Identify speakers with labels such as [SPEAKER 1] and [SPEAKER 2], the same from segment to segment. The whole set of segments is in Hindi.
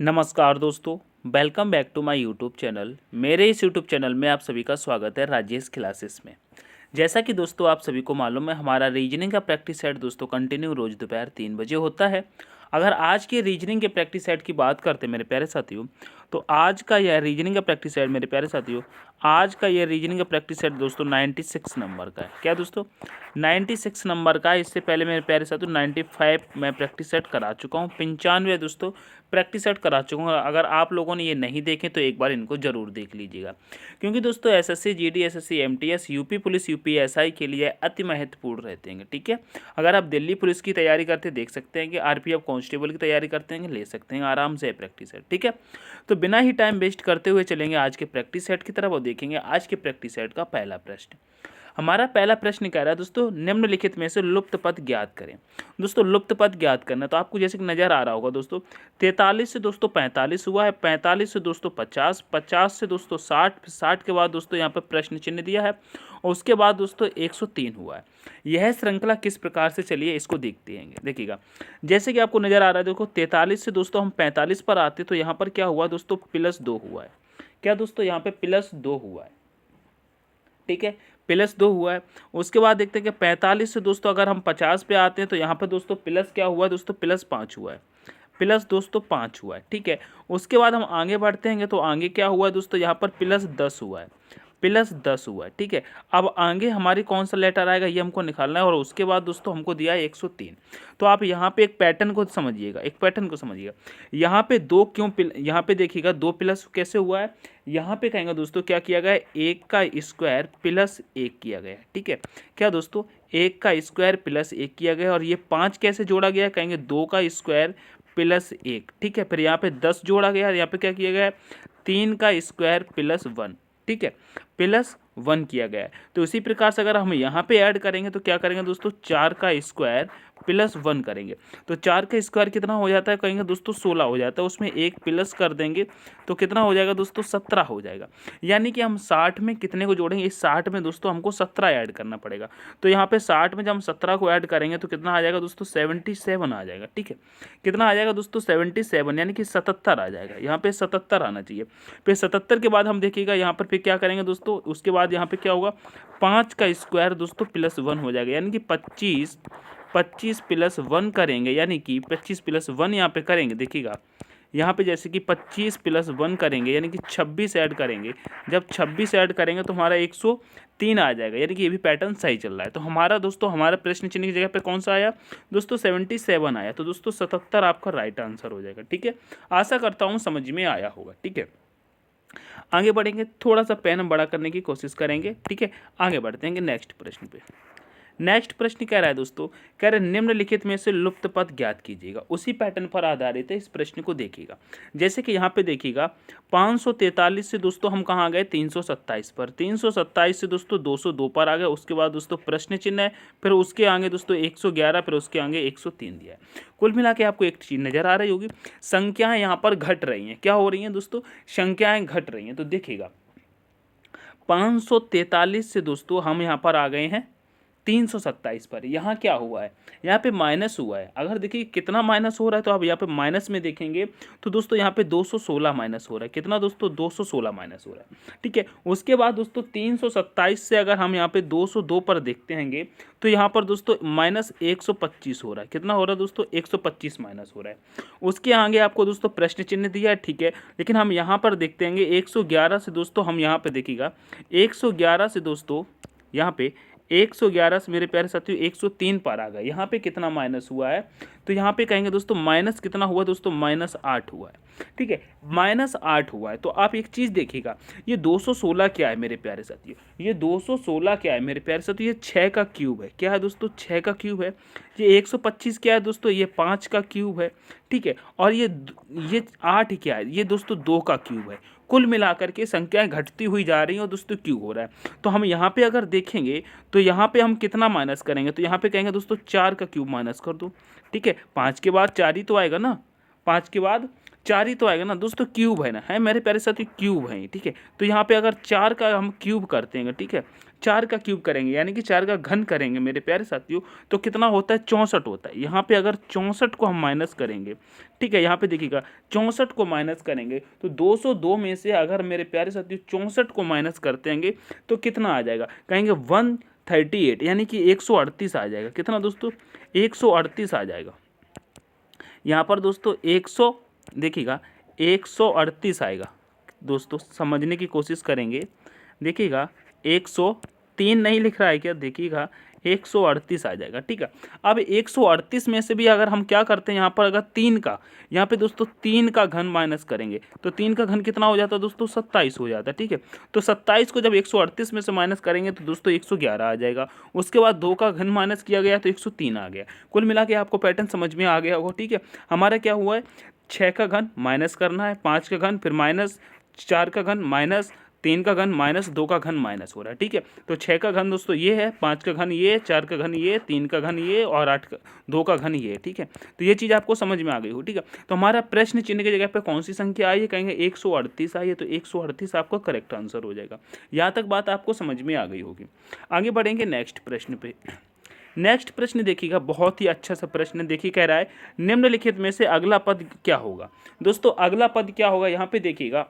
[SPEAKER 1] नमस्कार दोस्तों, welcome back to my YouTube channel. मेरे इस यूट्यूब चैनल में आप सभी का स्वागत है राजेश क्लासेस में। जैसा कि दोस्तों आप सभी को मालूम है, हमारा रीजनिंग का प्रैक्टिस सेट दोस्तों कंटिन्यू रोज दोपहर 3 बजे होता है। अगर आज के रीजनिंग के प्रैक्टिस सेट की बात करते हैं मेरे प्यारे साथियों, तो आज का यह रीजनिंग का प्रैक्टिस सेट मेरे प्यारे साथियों, आज का यह रीजनिंग का प्रैक्टिस सेट दोस्तों 96 नंबर का है। क्या दोस्तों, 96 नंबर का है। इससे पहले मेरे प्यारे साथियों 95 मैं प्रैक्टिस सेट करा चुका हूँ, 95 दोस्तों प्रैक्टिस सेट करा चुका हूँ। अगर आप लोगों ने ये नहीं देखे तो एक बार इनको जरूर देख लीजिएगा, क्योंकि दोस्तों SSC GD, SSC MTS, UP police, UPSI के लिए अति महत्वपूर्ण रहते हैं। ठीक है, अगर आप दिल्ली पुलिस की तैयारी करते देख सकते हैं कि आरपीएफ कांस्टेबल की तैयारी करते हैं, ले सकते हैं आराम से प्रैक्टिस सेट। ठीक है, तो बिना ही टाइम वेस्ट करते हुए चलेंगे आज के प्रैक्टिस सेट की तरफ और देखेंगे आज के प्रैक्टिस सेट का पहला प्रश्न। हमारा पहला प्रश्न कह रहा है दोस्तों, निम्नलिखित में से लुप्त पद ज्ञात करें। दोस्तों लुप्त पद ज्ञात करना, तो आपको जैसे कि नजर आ रहा होगा दोस्तों, 43 से दोस्तों 45 हुआ है, 45 से दोस्तों 50, 50 से दोस्तों 60, 60 के बाद दोस्तों यहाँ पर प्रश्न चिन्ह दिया है और उसके बाद दोस्तों 103 हुआ है। यह श्रृंखला किस प्रकार से चली है इसको देखते हैं। देखिएगा, जैसे कि आपको नजर आ रहा है, देखो 43 से दोस्तों हम 45 पर आते तो यहाँ पर क्या हुआ दोस्तों, +2 हुआ है। क्या दोस्तों, यहाँ पे +2 हुआ है। ठीक है, +2 हुआ है। उसके बाद देखते हैं कि 45 से दोस्तों अगर हम 50 पे आते हैं तो यहाँ पर दोस्तों प्लस क्या हुआ दोस्तों, +5 हुआ है, प्लस दोस्तों 5 हुआ है। ठीक है, उसके बाद हम आगे बढ़ते हैं तो आगे क्या हुआ दोस्तों, यहाँ पर +10 हुआ है, +10 हुआ है। ठीक है, अब आगे हमारी कौन सा लेटर आएगा ये हमको निकालना है और उसके बाद दोस्तों हमको दिया है 103। तो आप यहाँ पे एक पैटर्न को समझिएगा, एक पैटर्न को समझिएगा। यहाँ पे दो क्यों, यहाँ पे देखिएगा 2 प्लस कैसे हुआ है। यहाँ पे कहेंगे दोस्तों क्या किया गया है, 1 का स्क्वायर +1 किया गया है। ठीक है, क्या दोस्तों, 1 का स्क्वायर +1 किया गया है। और ये 5 कैसे जोड़ा गया है, कहेंगे 2 का स्क्वायर +1। ठीक है, फिर यहाँ पे 10 जोड़ा गया है, यहाँ पे क्या किया गया है, 3 का स्क्वायर +1। ठीक है, +1 किया गया है। तो इसी प्रकार से अगर हम यहाँ पे ऐड करेंगे तो क्या करेंगे दोस्तों, 4 का स्क्वायर +1 करेंगे तो 4 का स्क्वायर कितना हो जाता है, कहेंगे दोस्तों 16 हो जाता है। उसमें एक प्लस कर देंगे तो कितना हो जाएगा दोस्तों, 17 हो जाएगा। यानी कि हम 60 में कितने को जोड़ेंगे, इस 60 में दोस्तों हमको 17 ऐड करना पड़ेगा। तो यहाँ पे 60 में जब हम 17 को ऐड करेंगे तो कितना आ जाएगा दोस्तों, 77 आ जाएगा। ठीक है, कितना आ जाएगा दोस्तों, 77, यानी कि 77 आ जाएगा। यहाँ पे 77 आना चाहिए। फिर 77 के बाद हम देखिएगा यहाँ पर फिर क्या करेंगे दोस्तों, उसके बाद यहाँ पे क्या होगा, 5 का स्क्वायर दोस्तों +1 हो जाएगा, यानी कि 25 +1 करेंगे, यानी कि 25 +1 यहाँ पे करेंगे। देखिएगा यहाँ पे जैसे कि 25 +1 करेंगे यानी कि 26 ऐड करेंगे। जब 26 ऐड करेंगे तो हमारा 103 आ जाएगा, यानी कि ये भी पैटर्न सही चल रहा है। तो हमारा दोस्तों, हमारा प्रश्न चिन्ह की जगह पे कौन सा आया दोस्तों, 77 आया। तो दोस्तों 77 आपका राइट आंसर हो जाएगा। ठीक है, आशा करता हूँ समझ में आया होगा। ठीक है, आगे बढ़ेंगे, थोड़ा सा पेन बड़ा करने की कोशिश करेंगे। ठीक है, आगे बढ़ते हैं नेक्स्ट प्रश्न पे। नेक्स्ट प्रश्न कह रहा है दोस्तों, कह रहे निम्नलिखित में से लुप्त पद ज्ञात कीजिएगा। उसी पैटर्न पर आधारित है, इस प्रश्न को देखिएगा। जैसे कि यहाँ पे देखिएगा 543 से दोस्तों हम कहाँ गए, 327 पर, 327 से दोस्तों 202 पर आ गए। उसके बाद दोस्तों प्रश्न चिन्ह है, फिर उसके आगे दोस्तों 111, फिर उसके आगे 103 दिया है। कुल मिला के आपको एक चीज नजर आ रही होगी, संख्याएं यहाँ पर घट रही हैं। क्या हो रही हैं दोस्तों, संख्याएं घट रही हैं। तो देखिएगा 543 से दोस्तों हम यहाँ पर आ गए हैं 327 पर। यहाँ क्या हुआ है, यहाँ पे माइनस हुआ है। अगर देखिए कितना माइनस हो रहा है, तो आप यहाँ पे माइनस में देखेंगे तो दोस्तों यहाँ पे 216 माइनस हो रहा है। कितना दोस्तों, 216 माइनस हो रहा है। ठीक है, उसके बाद दोस्तों 327 से अगर हम यहाँ पे 202 पर देखते हैंगे तो यहाँ पर दोस्तों -125 हो रहा है। कितना हो रहा है दोस्तों, 125 माइनस हो रहा है। उसके आगे आपको दोस्तों प्रश्न चिन्ह दिया है। ठीक है, लेकिन हम यहाँ पर देखते हैंगे 111 से दोस्तों, हम यहाँ पे देखिएगा 111 से दोस्तों यहाँ पे 111 से मेरे प्यारे साथियों 103 पर आ गए। यहाँ पे कितना माइनस हुआ है, तो यहाँ पे कहेंगे दोस्तों माइनस कितना हुआ दोस्तों, -8 हुआ है। ठीक है, -8 हुआ है। तो आप एक चीज़ देखिएगा, ये 216 क्या है मेरे प्यारे साथियों, ये 216 क्या है मेरे प्यारे साथियों, ये 6 का क्यूब है। क्या है दोस्तों, 6 का क्यूब है। ये 125 क्या है दोस्तों, ये 5 का क्यूब है। ठीक है, और ये 8 क्या है, ये दोस्तों 2 का क्यूब है। कुल मिलाकर के संख्याएं घटती हुई जा रही हैं और दोस्तों क्यों हो रहा है। तो हम यहाँ पे अगर देखेंगे तो यहाँ पे हम कितना माइनस करेंगे, तो यहाँ पे कहेंगे दोस्तों 4 का क्यूब माइनस कर दो। ठीक है, 5 के बाद 4 ही तो आएगा ना, 5 के बाद 4 ही तो आएगा ना दोस्तों, क्यूब है ना, है मेरे प्यारे साथी, क्यूब है। ठीक है, तो यहाँ पे अगर 4 का हम क्यूब करते हैं, ठीक है, 4 का क्यूब करेंगे यानी कि 4 का घन करेंगे मेरे प्यारे साथियों, तो कितना होता है 64 होता है। यहाँ पे अगर 64 को हम माइनस करेंगे, ठीक है, यहाँ पे देखिएगा 64 को माइनस करेंगे तो 202 में से अगर मेरे प्यारे साथियों 64 को माइनस करते हैं तो कितना आ जाएगा, कहेंगे 138 यानी कि 138 आ जाएगा। कितना दोस्तों, 138 आ जाएगा। यहाँ पर दोस्तों 100 देखिएगा 138 आएगा। दोस्तों समझने की कोशिश करेंगे, देखिएगा 103 नहीं लिख रहा है क्या, देखिएगा 138 आ जाएगा। ठीक है, अब 138 में से भी अगर हम क्या करते हैं यहाँ पर, अगर 3 का, यहाँ पे दोस्तों 3 का घन माइनस करेंगे तो 3 का घन कितना हो जाता है दोस्तों, 27 हो जाता है। ठीक है, तो 27 को जब 138 में से माइनस करेंगे तो दोस्तों 111 आ जाएगा। उसके बाद 2 का घन माइनस किया गया तो 103 आ गया। कुल मिला के आपको पैटर्न समझ में आ गया होगा। ठीक है, हमारा क्या हुआ है, 6 का घन माइनस करना है, 5 का घन फिर माइनस, 4 का घन माइनस, 3 का घन माइनस, 2 का घन माइनस हो रहा है। ठीक है, तो 6 का घन दोस्तों ये है, 5 का घन ये, 4 का घन ये, 3 का घन ये और 2 का घन ये। ठीक है, तो ये चीज़ आपको समझ में आ गई हो। ठीक है, तो हमारा प्रश्न चिन्ह की जगह पे कौन सी संख्या आई है, कहेंगे 138 आई है, तो 138 आपका करेक्ट आंसर हो जाएगा। यहाँ तक बात आपको समझ में आ गई होगी। आगे बढ़ेंगे नेक्स्ट प्रश्न पे। नेक्स्ट प्रश्न देखिएगा, बहुत ही अच्छा सा प्रश्न। देखिए कह रहा है निम्नलिखित में से अगला पद क्या होगा। दोस्तों अगला पद क्या होगा, यहाँ पे देखिएगा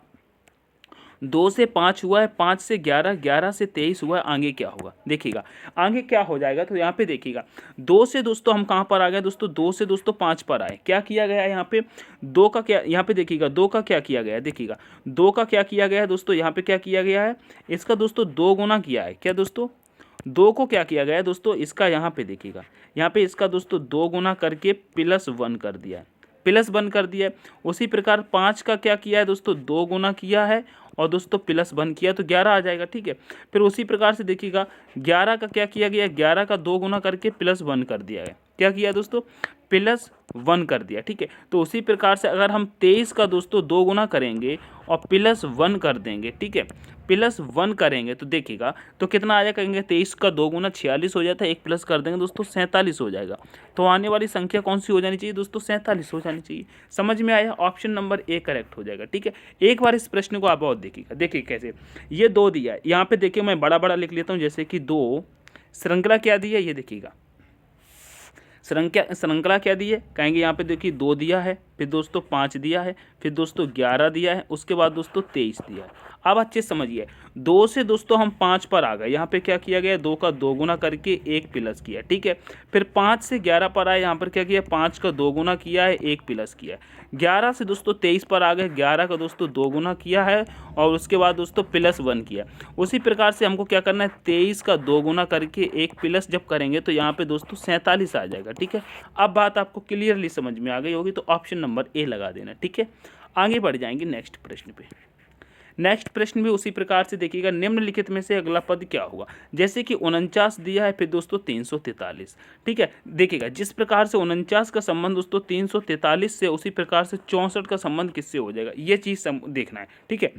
[SPEAKER 1] 2 से 5 हुआ है, 5 से 11, 11 से 23 हुआ है, आगे क्या होगा, देखिएगा आगे क्या हो जाएगा। तो यहाँ पे देखिएगा 2 से दोस्तों हम कहाँ पर आ गए दोस्तों, 2 से दोस्तों 5 पर आए। क्या किया गया है यहाँ पे, 2 का क्या, यहाँ पे देखिएगा 2 का क्या किया गया है, देखिएगा 2 का क्या किया गया है दोस्तों, यहाँ पे क्या किया गया है, इसका दोस्तों 2 गुना किया है। क्या दोस्तों, 2 को क्या किया गया है दोस्तों, इसका यहाँ पे देखिएगा, यहाँ पे इसका दोस्तों 2 गुना करके +1 कर दिया है, +1 कर दिया है। उसी प्रकार 5 का क्या किया है दोस्तों, 2 गुना किया है और दोस्तों +1 किया तो 11 आ जाएगा। ठीक है, फिर उसी प्रकार से देखिएगा 11 का क्या किया गया, 11 का 2 गुना करके +1 कर दिया है। क्या किया दोस्तों, +1 कर दिया। ठीक है, तो उसी प्रकार से अगर हम 23 का दोस्तों 2 गुना करेंगे और +1 कर देंगे, ठीक है, +1 करेंगे तो देखिएगा तो कितना आ जाएगा, कहेंगे 23 का 2 गुना 46 हो जाता है, 1 प्लस कर देंगे दोस्तों 47 हो जाएगा। तो आने वाली संख्या कौन सी हो जानी चाहिए दोस्तों, 47 हो जानी चाहिए। समझ में आया, ऑप्शन नंबर ए करेक्ट हो जाएगा। ठीक है, एक बार इस प्रश्न को आप और देखिएगा, देखिए कैसे ये 2 दिया है, यहाँ पे देखिए मैं बड़ा बड़ा लिख लेता हूँ, जैसे कि 2 श्रृंखला क्या दी है, ये देखिएगा श्रृंखला क्या दी है, कहेंगे यहाँ पे देखिए 2 दिया है, फिर दोस्तों 5 दिया है, फिर दोस्तों 11 दिया है, उसके बाद दोस्तों 23 दिया है। अब अच्छे समझिए, 2 से दोस्तों हम 5 पर आ गए, यहाँ पे क्या किया गया, 2 का 2 गुना करके 1 प्लस किया। ठीक है, फिर 5 से 11 पर आए, यहाँ पर क्या किया, 5 का 2 गुना किया है, 1 प्लस किया। 11 से दोस्तों 23 पर आ गए, 11 का दोस्तों 2 गुना किया है और उसके बाद दोस्तों +1 किया। उसी प्रकार से हमको क्या करना है, 23 का 2 गुना करके 1 प्लस जब करेंगे तो यहाँ पे दोस्तों 47 आ जाएगा। ठीक है, अब बात आपको क्लियरली समझ में आ गई होगी, तो ऑप्शन नंबर ए लगा देना। ठीक है, आगे बढ़ जाएंगे नेक्स्ट प्रश्न पे। नेक्स्ट प्रश्न भी उसी प्रकार से देखिएगा, निम्नलिखित में से अगला पद क्या होगा। जैसे कि 49 दिया है, फिर दोस्तों 343। ठीक है, देखिएगा जिस प्रकार से 49 का संबंध दोस्तों 343 से, उसी प्रकार से 64 का संबंध किससे हो जाएगा, ये चीज़ देखना है। ठीक है,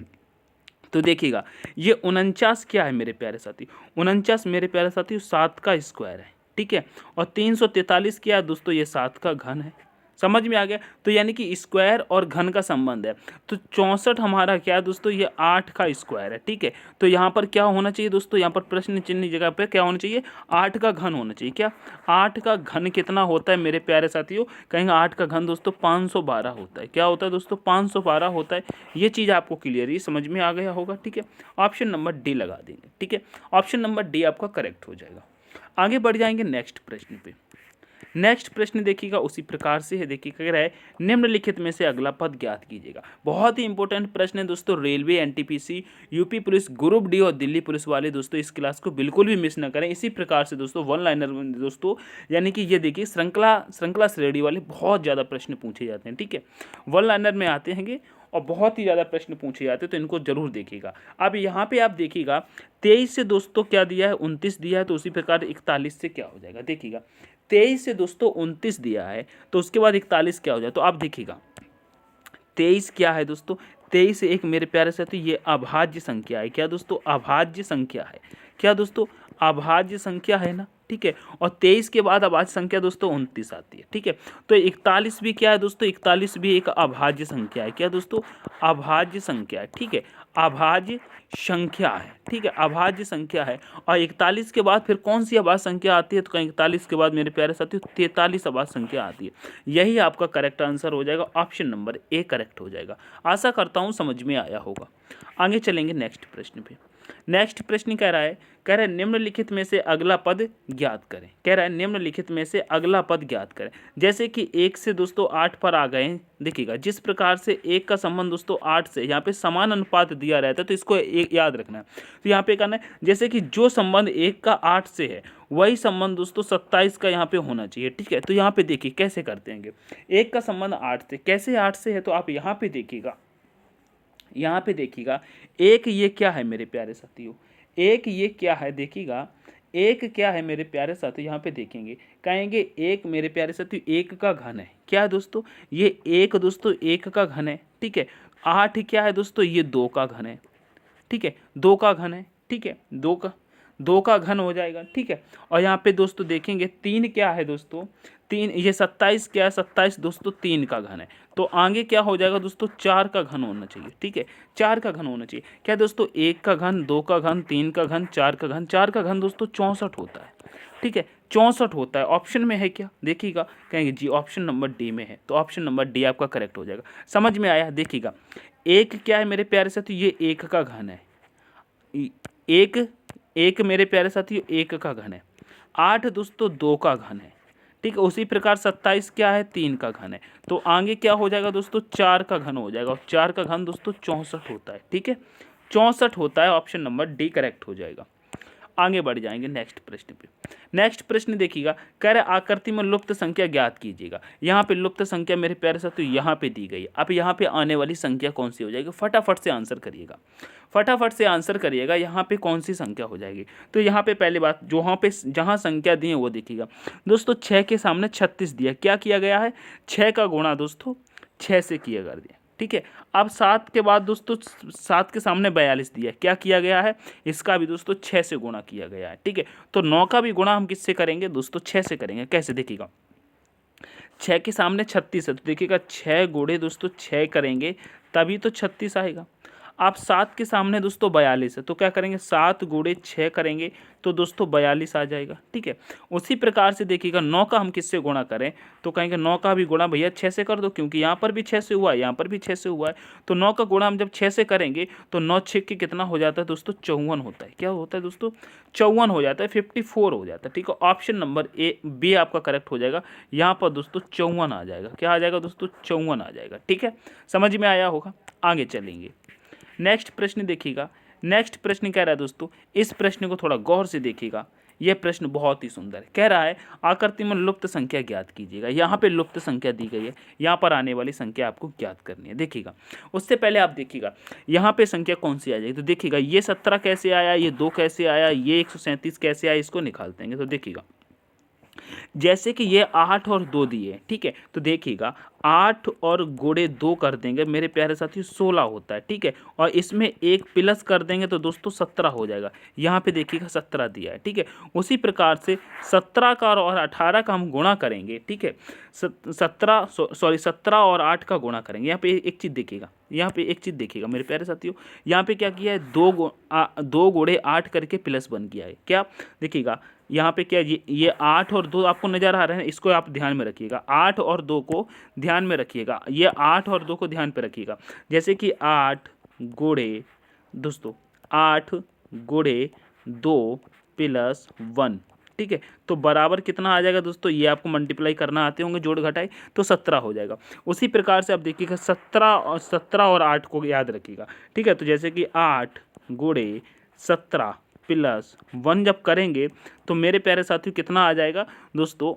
[SPEAKER 1] तो देखिएगा ये 49 क्या है मेरे प्यारे साथी, 49 मेरे प्यारे साथी 7 का स्क्वायर है। ठीक है, और 343 क्या है दोस्तों, ये 7 का घन है। समझ में आ गया, तो यानी कि स्क्वायर और घन का संबंध है। तो 64 हमारा क्या है दोस्तों, ये 8 का स्क्वायर है। ठीक है, तो यहाँ पर क्या होना चाहिए दोस्तों, यहाँ पर प्रश्न चिन्ह जगह पे क्या होना चाहिए, 8 का घन होना चाहिए। क्या 8 का घन कितना होता है मेरे प्यारे साथियों, कहेंगे 8 का घन दोस्तों 512 होता है। क्या होता है दोस्तों, 512 होता है। ये चीज़ आपको क्लियरली समझ में आ गया होगा। ठीक है, ऑप्शन नंबर डी लगा देंगे। ठीक है, ऑप्शन नंबर डी आपका करेक्ट हो जाएगा। आगे बढ़ जाएंगे नेक्स्ट प्रश्न पे। नेक्स्ट प्रश्न देखिएगा उसी प्रकार से है, देखिए कह रहा है निम्नलिखित में से अगला पद ज्ञात कीजिएगा। बहुत ही इंपॉर्टेंट प्रश्न है दोस्तों, railway, NTPC, UP police, group D और दिल्ली पुलिस वाले दोस्तों इस क्लास को बिल्कुल भी मिस ना करें। इसी प्रकार से दोस्तों वन लाइनर दोस्तों, यानी कि ये देखिए श्रृंखला श्रेणी वाले बहुत ज़्यादा प्रश्न पूछे जाते हैं। ठीक है, वन लाइनर में आते हैं और बहुत ही ज़्यादा प्रश्न पूछे जाते हैं, तो इनको जरूर देखिएगा। अब यहाँ पे आप देखिएगा 23 से दोस्तों क्या दिया है, 29 दिया है, तो उसी प्रकार 41 से क्या हो जाएगा, देखिएगा 23 से दोस्तों 29 दिया है, तो उसके बाद 41 क्या हो जाए, तो आप देखिएगा 23 क्या है दोस्तों, 23 एक मेरे प्यारे साथी ये अभाज्य संख्या है। क्या दोस्तों, अभाज्य संख्या है। क्या दोस्तों, अभाज्य संख्या है ना। ठीक है, और 23 के बाद अभाज्य संख्या दोस्तों 29 आती है। ठीक है, तो 41 भी क्या है दोस्तों, 41 भी एक अभाज्य संख्या है। क्या दोस्तों, अभाज्य संख्या है। ठीक है, अभाज्य संख्या है, ठीक है, अभाज्य संख्या है। और 41 के बाद फिर कौन सी अभाज्य संख्या आती है, तो कहीं 41 के बाद मेरे प्यारे साथियों 43 अभाज्य संख्या आती है। यही आपका करेक्ट आंसर हो जाएगा, ऑप्शन नंबर ए करेक्ट हो जाएगा। आशा करता हूँ समझ में आया होगा। आगे चलेंगे नेक्स्ट प्रश्न पे। नेक्स्ट प्रश्न कह रहा है निम्नलिखित में से अगला पद ज्ञात करें। कह रहा है निम्नलिखित में से अगला पद ज्ञात करें। जैसे कि 1 से दोस्तों 8 पर आ गए, देखिएगा जिस प्रकार से 1 का संबंध दोस्तों 8 से, यहाँ पे समान अनुपात दिया रहता है, तो इसको याद रखना है। तो यहाँ पे करना है जैसे कि जो संबंध 1 का 8 से है वही संबंध दोस्तों 27 का यहाँ पे होना चाहिए, ठीक है। तो यहाँ पे देखिए कैसे करते हैं। 1 का संबंध 8 से, कैसे 8 से है, तो आप यहाँ पे देखिएगा, यहाँ पे देखिएगा एक ये क्या है मेरे प्यारे साथियों, एक ये क्या है, देखिएगा एक क्या है मेरे प्यारे साथियों, यहाँ पे देखेंगे कहेंगे एक मेरे प्यारे साथियों 1 का घन है। क्या है दोस्तों, ये 1 दोस्तों 1 का घन है, ठीक है। 8 क्या है दोस्तों, ये 2 का घन है, ठीक है, 2 का घन है, ठीक है, 2 का घन हो जाएगा, ठीक है। और यहाँ पे दोस्तों देखेंगे 3 क्या है दोस्तों, 3, ये 27 क्या है, 27 दोस्तों 3 का घन है। तो आगे क्या हो जाएगा दोस्तों, 4 का घन होना चाहिए, ठीक है, 4 का घन होना चाहिए। क्या दोस्तों, 1 का घन, 2 का घन, 3 का घन, 4 का घन, 4 का घन दोस्तों 64 होता है, ठीक है, 64 होता है। ऑप्शन में है क्या, देखिएगा कहेंगे जी ऑप्शन नंबर डी में है, तो ऑप्शन नंबर डी आपका करेक्ट हो जाएगा। समझ में आया, देखिएगा एक क्या है मेरे प्यारे साथियों, ये 1 का घन है, एक मेरे प्यारे साथियों 1 का घन है। 8 दोस्तों 2 का घन है, ठीक है। उसी प्रकार 27 क्या है, 3 का घन है। तो आगे क्या हो जाएगा दोस्तों, 4 का घन हो जाएगा, और 4 का घन दोस्तों 64 होता है, ठीक है, 64 होता है। ऑप्शन नंबर डी करेक्ट हो जाएगा। आगे बढ़ जाएंगे नेक्स्ट प्रश्न पे। नेक्स्ट प्रश्न देखिएगा, कह रहे आकृति में लुप्त संख्या ज्ञात कीजिएगा। यहाँ पे लुप्त संख्या मेरे प्यारे साथियों तो यहाँ पे दी गई है। अब यहाँ पे आने वाली संख्या कौन सी हो जाएगी, फटाफट से आंसर करिएगा, फटाफट से आंसर करिएगा। यहाँ पे कौन सी संख्या हो जाएगी, तो यहाँ पे पहली बात जहाँ संख्या दी है वो देखिएगा दोस्तों, 6 के सामने 36 दिया, क्या किया गया है, 6 का गुणा दोस्तों 6 से किया कर दिया, ठीक है। अब 7 के बाद दोस्तों 7 के सामने 42 दिया, क्या किया गया है, इसका भी दोस्तों 6 से गुणा किया गया है, ठीक है। तो 9 का भी गुणा हम किससे करेंगे दोस्तों, 6 से करेंगे। कैसे, देखिएगा 6 के सामने 36 है, तो देखिएगा 6 गुणे दोस्तों 6 करेंगे तभी तो 36 आएगा। आप 7 के सामने दोस्तों 42 है, तो क्या करेंगे, 7 गुणे 6 करेंगे तो दोस्तों 42 आ जाएगा, ठीक है। उसी प्रकार से देखिएगा 9 का हम किससे गुणा करें, तो कहेंगे 9 का भी गुणा भैया 6 से कर दो, क्योंकि यहाँ पर भी 6 से हुआ है, यहाँ पर भी 6 से हुआ है। तो 9 का गुणा हम जब 6 से करेंगे तो 9 6 के कितना हो जाता है दोस्तों, 54 होता है। क्या होता है दोस्तों, 54 हो जाता है, 54 हो जाता है, ठीक है। ऑप्शन नंबर ए बी आपका करेक्ट हो जाएगा। यहाँ पर दोस्तों 54 आ जाएगा, क्या आ जाएगा दोस्तों, 54 आ जाएगा, ठीक है। समझ में आया होगा। आगे चलेंगे, नेक्स्ट प्रश्न देखिएगा। नेक्स्ट प्रश्न कह रहा है दोस्तों, इस प्रश्न को थोड़ा गौर से देखिएगा, यह प्रश्न बहुत ही सुंदर है। कह रहा है आकृति में लुप्त संख्या ज्ञात कीजिएगा। यहाँ पे लुप्त संख्या दी गई है, यहाँ पर आने वाली संख्या आपको ज्ञात करनी है। देखिएगा उससे पहले आप देखिएगा यहाँ पे संख्या कौन सी आ जाएगी, तो देखिएगा ये 17 कैसे आया, ये 2 कैसे आया, ये 137 कैसे आया, इसको निकालते हैं। तो देखिएगा जैसे कि ये 8 और 2 दिए, ठीक है, तो देखिएगा 8 और गुणे 2 कर देंगे मेरे प्यारे साथियों 16 होता है, ठीक है। और इसमें एक प्लस कर देंगे तो दोस्तों 17 हो जाएगा। यहाँ पे देखिएगा 17 दिया है, ठीक है। उसी प्रकार से 17 का और 18 का हम गुणा करेंगे, ठीक है। 17 और 8 का गुणा करेंगे। यहाँ पे एक चीज़ देखिएगा, यहाँ पे एक चीज़ देखिएगा मेरे प्यारे साथियों, यहाँ पे क्या किया है, 2 गुणे 8 करके प्लस 1 किया है। क्या देखिएगा यहाँ पे क्या, ये 8 और 2 आपको नजर आ रहे हैं, इसको आप ध्यान में रखिएगा। 8 और 2 को ध्यान में रखिएगा, ये 8 और 2 को ध्यान पे रखिएगा। जैसे कि 8 गुणे दोस्तों 8 गुणे 2 प्लस 1, ठीक है। तो बराबर कितना आ जाएगा दोस्तों, ये आपको मल्टीप्लाई करना आते होंगे, जोड़ घटाई, तो 17 हो जाएगा। उसी प्रकार से आप देखिएगा 17 और 8 को याद रखिएगा, ठीक है। तो जैसे कि 8 गुणे 17 प्लस 1 जब करेंगे तो मेरे प्यारे साथियों कितना आ जाएगा दोस्तों,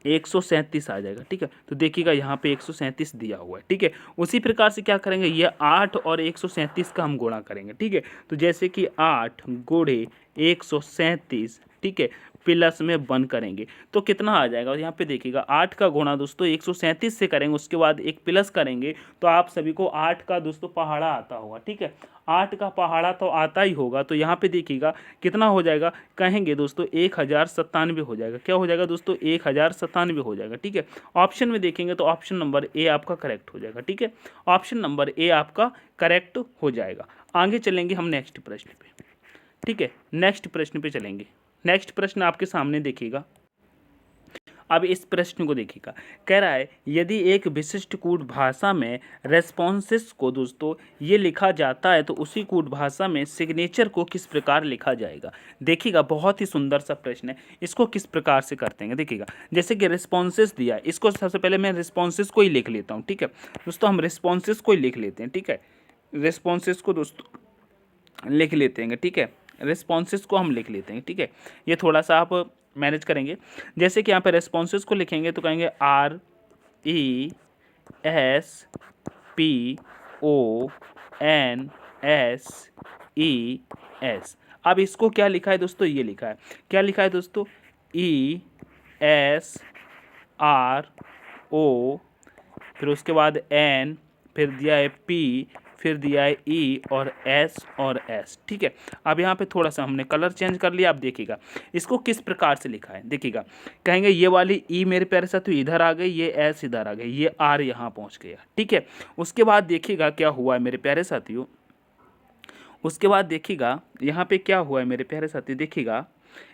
[SPEAKER 1] 137 आ जाएगा, ठीक है। तो देखिएगा यहाँ पे 137 दिया हुआ है, ठीक है। उसी प्रकार से क्या करेंगे, ये 8 और 137 का हम गुणा करेंगे, ठीक है। तो जैसे कि 8 गुणे 137, ठीक है, प्लस में 1 करेंगे तो कितना आ जाएगा। यहाँ पे देखिएगा 8 का गुणा दोस्तों 137 से करेंगे, उसके बाद एक प्लस करेंगे तो आप सभी को 8 का दोस्तों पहाड़ा आता होगा, ठीक है। 8 का पहाड़ा तो आता ही होगा, तो यहाँ पे देखिएगा कितना हो जाएगा, कहेंगे दोस्तों 1097 हो जाएगा। क्या हो जाएगा दोस्तों, 1097 हो जाएगा, ठीक है। ऑप्शन में देखेंगे तो ऑप्शन नंबर ए आपका करेक्ट हो जाएगा, ठीक है। ऑप्शन नंबर ए आपका करेक्ट हो जाएगा। आगे चलेंगे हम नेक्स्ट प्रश्न पे, ठीक है। नेक्स्ट प्रश्न पे चलेंगे। नेक्स्ट प्रश्न आपके सामने देखिएगा। अब इस प्रश्न को देखिएगा, कह रहा है यदि एक विशिष्ट कूट भाषा में रेस्पॉन्सेस को दोस्तों ये लिखा जाता है तो उसी कूट भाषा में सिग्नेचर को किस प्रकार लिखा जाएगा। देखिएगा बहुत ही सुंदर सा प्रश्न है, इसको किस प्रकार से करते हैं। देखिएगा जैसे कि रिस्पॉन्सेस दिया है, इसको सबसे पहले मैं रिस्पॉन्सेस को ही लिख लेता हूँ, ठीक है दोस्तों। हम रिस्पॉन्सेस को ही लिख लेते हैं, ठीक है। रिस्पॉन्सेस को दोस्तों लिख लेते हैं, ठीक है। रिस्पॉन्सेस को हम लिख लेते हैं, ठीक है। ये थोड़ा सा आप मैनेज करेंगे। जैसे कि यहाँ पे रेस्पॉन्सेस को लिखेंगे तो कहेंगे RESPONSES। अब इसको क्या लिखा है दोस्तों, ये लिखा है, क्या लिखा है दोस्तों, ESRO, फिर उसके बाद N, फिर दिया है P, फिर दिया है E और S और S, ठीक है। अब यहाँ पे थोड़ा सा हमने कलर चेंज कर लिया। अब देखिएगा इसको किस प्रकार से लिखा है। देखिएगा कहेंगे ये वाली E मेरे प्यारे साथियों इधर आ गई, ये S इधर आ गई, ये R यहाँ पहुँच गया, ठीक है। उसके बाद देखिएगा क्या हुआ है मेरे प्यारे साथियों, उसके बाद देखिएगा यहाँ पे क्या हुआ है मेरे प्यारे साथियों। देखिएगा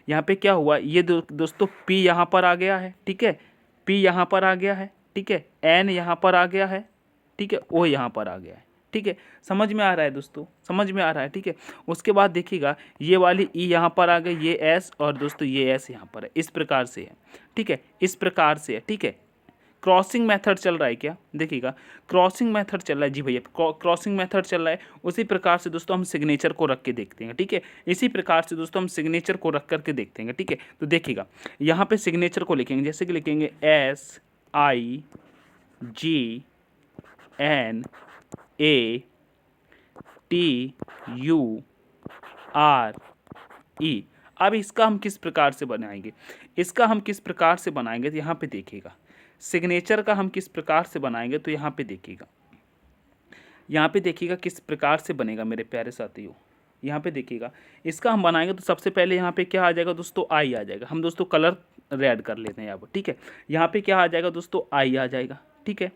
[SPEAKER 1] यहाँ पे क्या हुआ, ये दोस्तों P यहाँ पर आ गया है, ठीक है। P यहाँ पर आ गया है, ठीक है। N यहाँ पर आ गया है, ठीक है। O यहाँ पर आ गया है, ठीक है। समझ में आ रहा है दोस्तों, समझ में आ रहा है, ठीक है। उसके बाद देखिएगा ये वाली E यहाँ पर आ गई, ये S और दोस्तों ये S यहाँ पर है, इस प्रकार से है, ठीक है। इस प्रकार से है, ठीक है। क्रॉसिंग मेथड चल रहा है क्या, देखिएगा क्रॉसिंग मेथड चल रहा है, जी भैया क्रॉसिंग मेथड चल रहा है। उसी प्रकार से दोस्तों हम सिग्नेचर को रख के देखते हैं, ठीक है। इसी प्रकार से दोस्तों हम सिग्नेचर को रख करके देखते हैं, ठीक है। तो देखिएगा यहाँ पे सिग्नेचर को लिखेंगे, जैसे कि लिखेंगे SIGNATURE। अब इसका हम किस प्रकार से बनाएंगे, इसका हम किस प्रकार से बनाएंगे, तो यहाँ पे देखिएगा सिग्नेचर का हम किस प्रकार से बनाएंगे। तो यहाँ पे देखिएगा, यहाँ पे देखिएगा किस प्रकार से बनेगा मेरे प्यारे साथियों। यहाँ पे देखिएगा इसका हम बनाएंगे तो सबसे पहले यहाँ पे क्या आ जाएगा दोस्तों, आई आ जाएगा। हम दोस्तों कलर रेड कर लेते हैं यहाँ पर, ठीक है। यहाँ पे क्या आ जाएगा दोस्तों, आई आ जाएगा, ठीक है।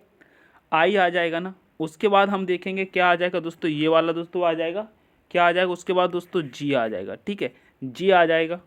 [SPEAKER 1] आई आ जाएगा ना। उसके बाद हम देखेंगे क्या आ जाएगा दोस्तों, ये वाला दोस्तों आ जाएगा, क्या आ जाएगा। उसके बाद दोस्तों जी आ जाएगा, ठीक है, जी आ जाएगा।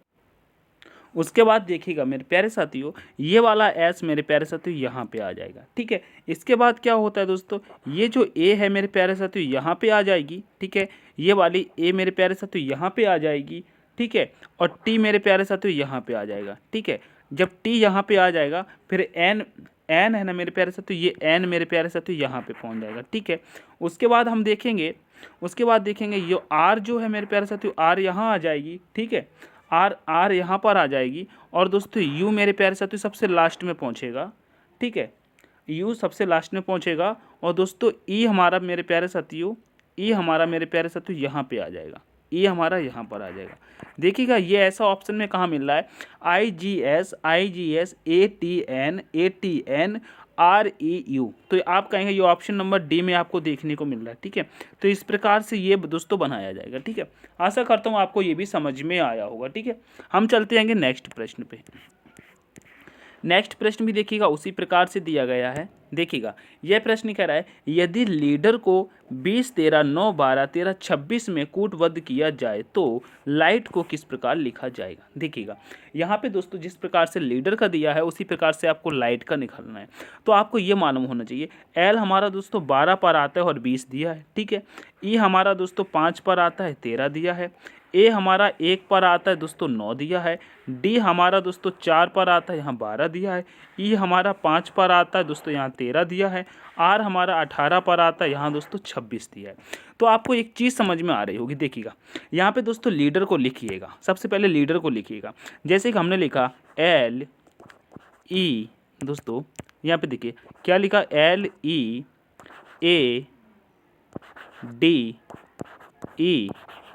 [SPEAKER 1] उसके बाद देखिएगा मेरे प्यारे साथियों ये वाला एस मेरे प्यारे साथियों यहाँ पे आ जाएगा, ठीक है। इसके बाद क्या होता है दोस्तों, ये जो ए है मेरे प्यारे साथियों यहाँ पे आ जाएगी, ठीक है। ये वाली ए मेरे प्यारे साथियों यहाँ पे आ जाएगी, ठीक है। और टी मेरे प्यारे साथियों यहाँ पे आ जाएगा, ठीक है। जब टी यहाँ पे आ जाएगा फिर एन है ना मेरे प्यारे साथियों, ये एन मेरे प्यारे साथियों यहाँ पे पहुँच जाएगा, ठीक है। उसके बाद हम देखेंगे, उसके बाद देखेंगे ये आर जो है मेरे प्यारे साथियों, आर यहाँ आ जाएगी, ठीक है। आर यहाँ पर आ जाएगी। और दोस्तों यू मेरे प्यारे साथियों सबसे लास्ट में पहुँचेगा, ठीक है। यू सबसे लास्ट में पहुँचेगा। और दोस्तों ई हमारा मेरे प्यारे साथियों, ई हमारा मेरे प्यारे साथियों यहाँ पे आ जाएगा, ई हमारा यहाँ पर आ जाएगा। देखिएगा ये ऐसा ऑप्शन में कहाँ मिल रहा है, IGS ATN REU। तो आप कहेंगे ये ऑप्शन नंबर डी में आपको देखने को मिल रहा है, ठीक है। तो इस प्रकार से ये दोस्तों बनाया जाएगा, ठीक है। आशा करता हूँ आपको ये भी समझ में आया होगा, ठीक है। हम चलते हैं नेक्स्ट प्रश्न पे। नेक्स्ट प्रश्न भी देखिएगा उसी प्रकार से दिया गया है। देखिएगा यह प्रश्न कह रहा है यदि लीडर को 20, 13, 9, 12, 13, 26 में कूटबद्ध किया जाए तो लाइट को किस प्रकार लिखा जाएगा। देखिएगा यहाँ पे दोस्तों जिस प्रकार से लीडर का दिया है उसी प्रकार से आपको लाइट का निकालना है। तो आपको ये मालूम होना चाहिए एल हमारा दोस्तों 12 पर आता है और 20 दिया है, ठीक है। ई हमारा दोस्तों 5 पर आता है, 13 दिया है। ए हमारा 1 पर आता है दोस्तों, 9 दिया है। डी हमारा दोस्तों 4 पर आता है, यहाँ 12 दिया है। ई हमारा 5 पर आता है दोस्तों, यहाँ 13 दिया है। आर हमारा 18 पर आता है, यहाँ दोस्तों 26 दिया है। तो आपको एक चीज़ समझ में आ रही होगी। देखिएगा यहाँ पे दोस्तों लीडर को लिखिएगा, सबसे पहले लीडर को लिखिएगा। जैसे कि हमने लिखा LE दोस्तों, यहाँ पे देखिए क्या लिखा, LEADE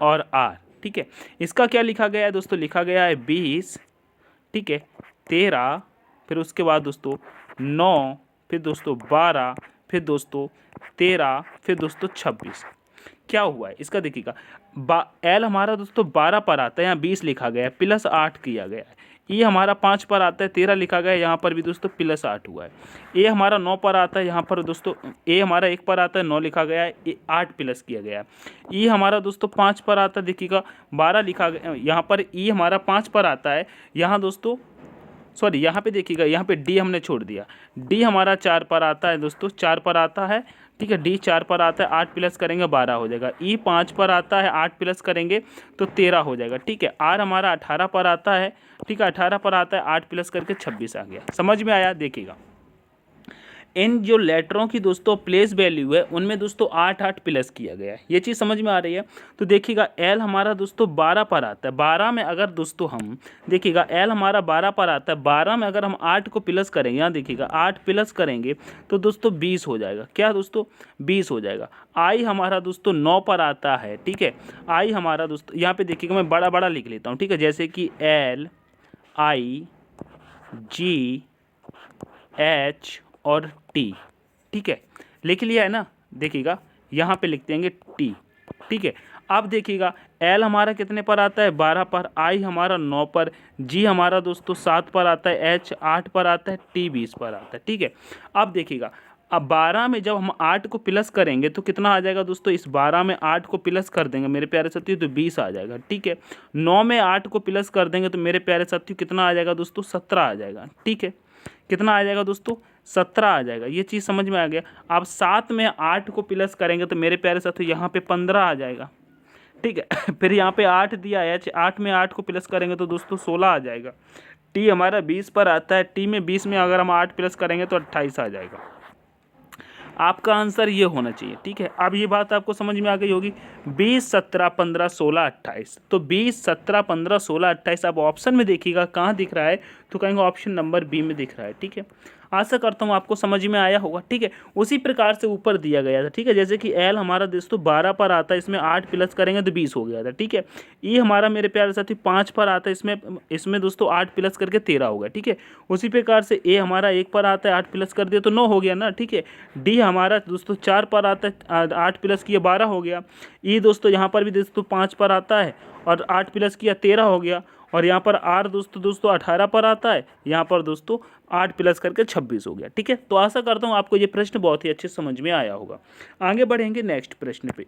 [SPEAKER 1] और R, ठीक है। इसका क्या लिखा गया है दोस्तों, लिखा गया है 20, ठीक है, 13, फिर उसके बाद दोस्तों 9, फिर दोस्तों 12, फिर दोस्तों 13, फिर दोस्तों 26। क्या हुआ है इसका देखिएगा, एल हमारा दोस्तों 12 पर आता है, यहाँ 20 लिखा गया है, प्लस 8 किया गया है। ई हमारा 5 पर आता है, 13 लिखा गया है, यहाँ पर भी दोस्तों प्लस 8 हुआ है। ए हमारा 9 पर आता है, यहाँ पर दोस्तों ए हमारा 1 पर आता है, 9 लिखा गया है, 8 प्लस किया गया है। ई हमारा दोस्तों 5 पर आता है, देखिएगा 12 लिखा गया, यहाँ पर ई हमारा 5 पर आता है, यहाँ दोस्तों सॉरी यहाँ पे देखिएगा, यहाँ पे डी हमने छोड़ दिया, डी हमारा 4 पर आता है दोस्तों, 4 पर आता है, ठीक है, डी 4 पर आता है, 8 प्लस करेंगे 12 हो जाएगा। ई 5 पर आता है, 8 प्लस करेंगे तो 13 हो जाएगा, ठीक है। आर हमारा 18 पर आता है, ठीक है, 18 पर आता है, 8 प्लस करके 26 आ गया। समझ में आया? देखिएगा इन जो लेटरों की दोस्तों प्लेस वैल्यू है उनमें दोस्तों 8 प्लस किया गया है, ये चीज़ समझ में आ रही है। तो देखिएगा एल हमारा दोस्तों 12 पर आता है, 12 में अगर दोस्तों हम देखिएगा एल हमारा 12 पर आता है, 12 में अगर हम 8 को प्लस करेंगे, यहाँ देखिएगा 8 प्लस करेंगे तो दोस्तों 20 हो जाएगा। क्या दोस्तों? 20 हो जाएगा। आई हमारा दोस्तों 9 पर आता है, ठीक है, आई हमारा दोस्तों यहाँ पे देखिएगा मैं बड़ा बड़ा लिख लेता हूँ, ठीक है, जैसे कि एल आई जी एच और टी, ठीक है, लिख लिया है ना। देखिएगा यहाँ पे लिख देंगे टी, ठीक है। अब देखिएगा एल हमारा कितने पर आता है? 12 पर, आई हमारा 9 पर, जी हमारा दोस्तों 7 पर आता है, एच 8 पर आता है, टी 20 पर आता है, ठीक है। अब देखिएगा अब 12 में जब हम 8 को प्लस करेंगे तो कितना आ जाएगा दोस्तों? इस 12 में 8 को प्लस कर देंगे मेरे प्यारे साथियों तो 20 आ जाएगा, ठीक है। 9 में 8 को प्लस कर देंगे तो मेरे प्यारे साथियों कितना आ जाएगा दोस्तों? 17 आ जाएगा, ठीक है। कितना आ जाएगा दोस्तों? 17 आ जाएगा। ये चीज़ समझ में आ गया। आप 7 में 8 को प्लस करेंगे तो मेरे प्यारे साथियों यहाँ पे 15 आ जाएगा, ठीक है। फिर यहाँ पे 8 दिया है, 8 में 8 को प्लस करेंगे तो दोस्तों 16 आ जाएगा। टी हमारा 20 पर आता है, टी में 20 में अगर हम 8 प्लस करेंगे तो 28 आ जाएगा। आपका आंसर ये होना चाहिए, ठीक है। अब ये बात आपको समझ में आ गई होगी। 20, 17, 15, 16, 28, तो 20, 17, 15, 16, 28 आप ऑप्शन में देखिएगा कहाँ दिख रहा है, तो कहेंगे ऑप्शन नंबर बी में दिख रहा है, ठीक है। आशा करता हूँ आपको समझ में आया होगा, ठीक है। उसी प्रकार से ऊपर दिया गया था, ठीक है, जैसे कि एल हमारा दोस्तों 12 पर आता है, इसमें 8 प्लस करेंगे तो 20 हो गया था, ठीक है। ई हमारा मेरे प्यारे साथी 5 पर आता है, इसमें दोस्तों 8 प्लस करके 13 हो गया, ठीक है। उसी प्रकार से ए हमारा 1 पर आता है, 8 प्लस कर दिया तो 9 हो गया ना, ठीक है। डी हमारा दोस्तों 4 पर आता है, 8 प्लस किया 12 हो गया। ई दोस्तों यहाँ पर भी दोस्तों 5 पर आता है और 8 प्लस किया 13 हो गया। और यहाँ पर आर दोस्तों 18 पर आता है, यहाँ पर दोस्तों 8 प्लस करके 26 हो गया, ठीक है। तो आशा करता हूँ आपको ये प्रश्न बहुत ही अच्छे समझ में आया होगा। आगे बढ़ेंगे नेक्स्ट प्रश्न पे।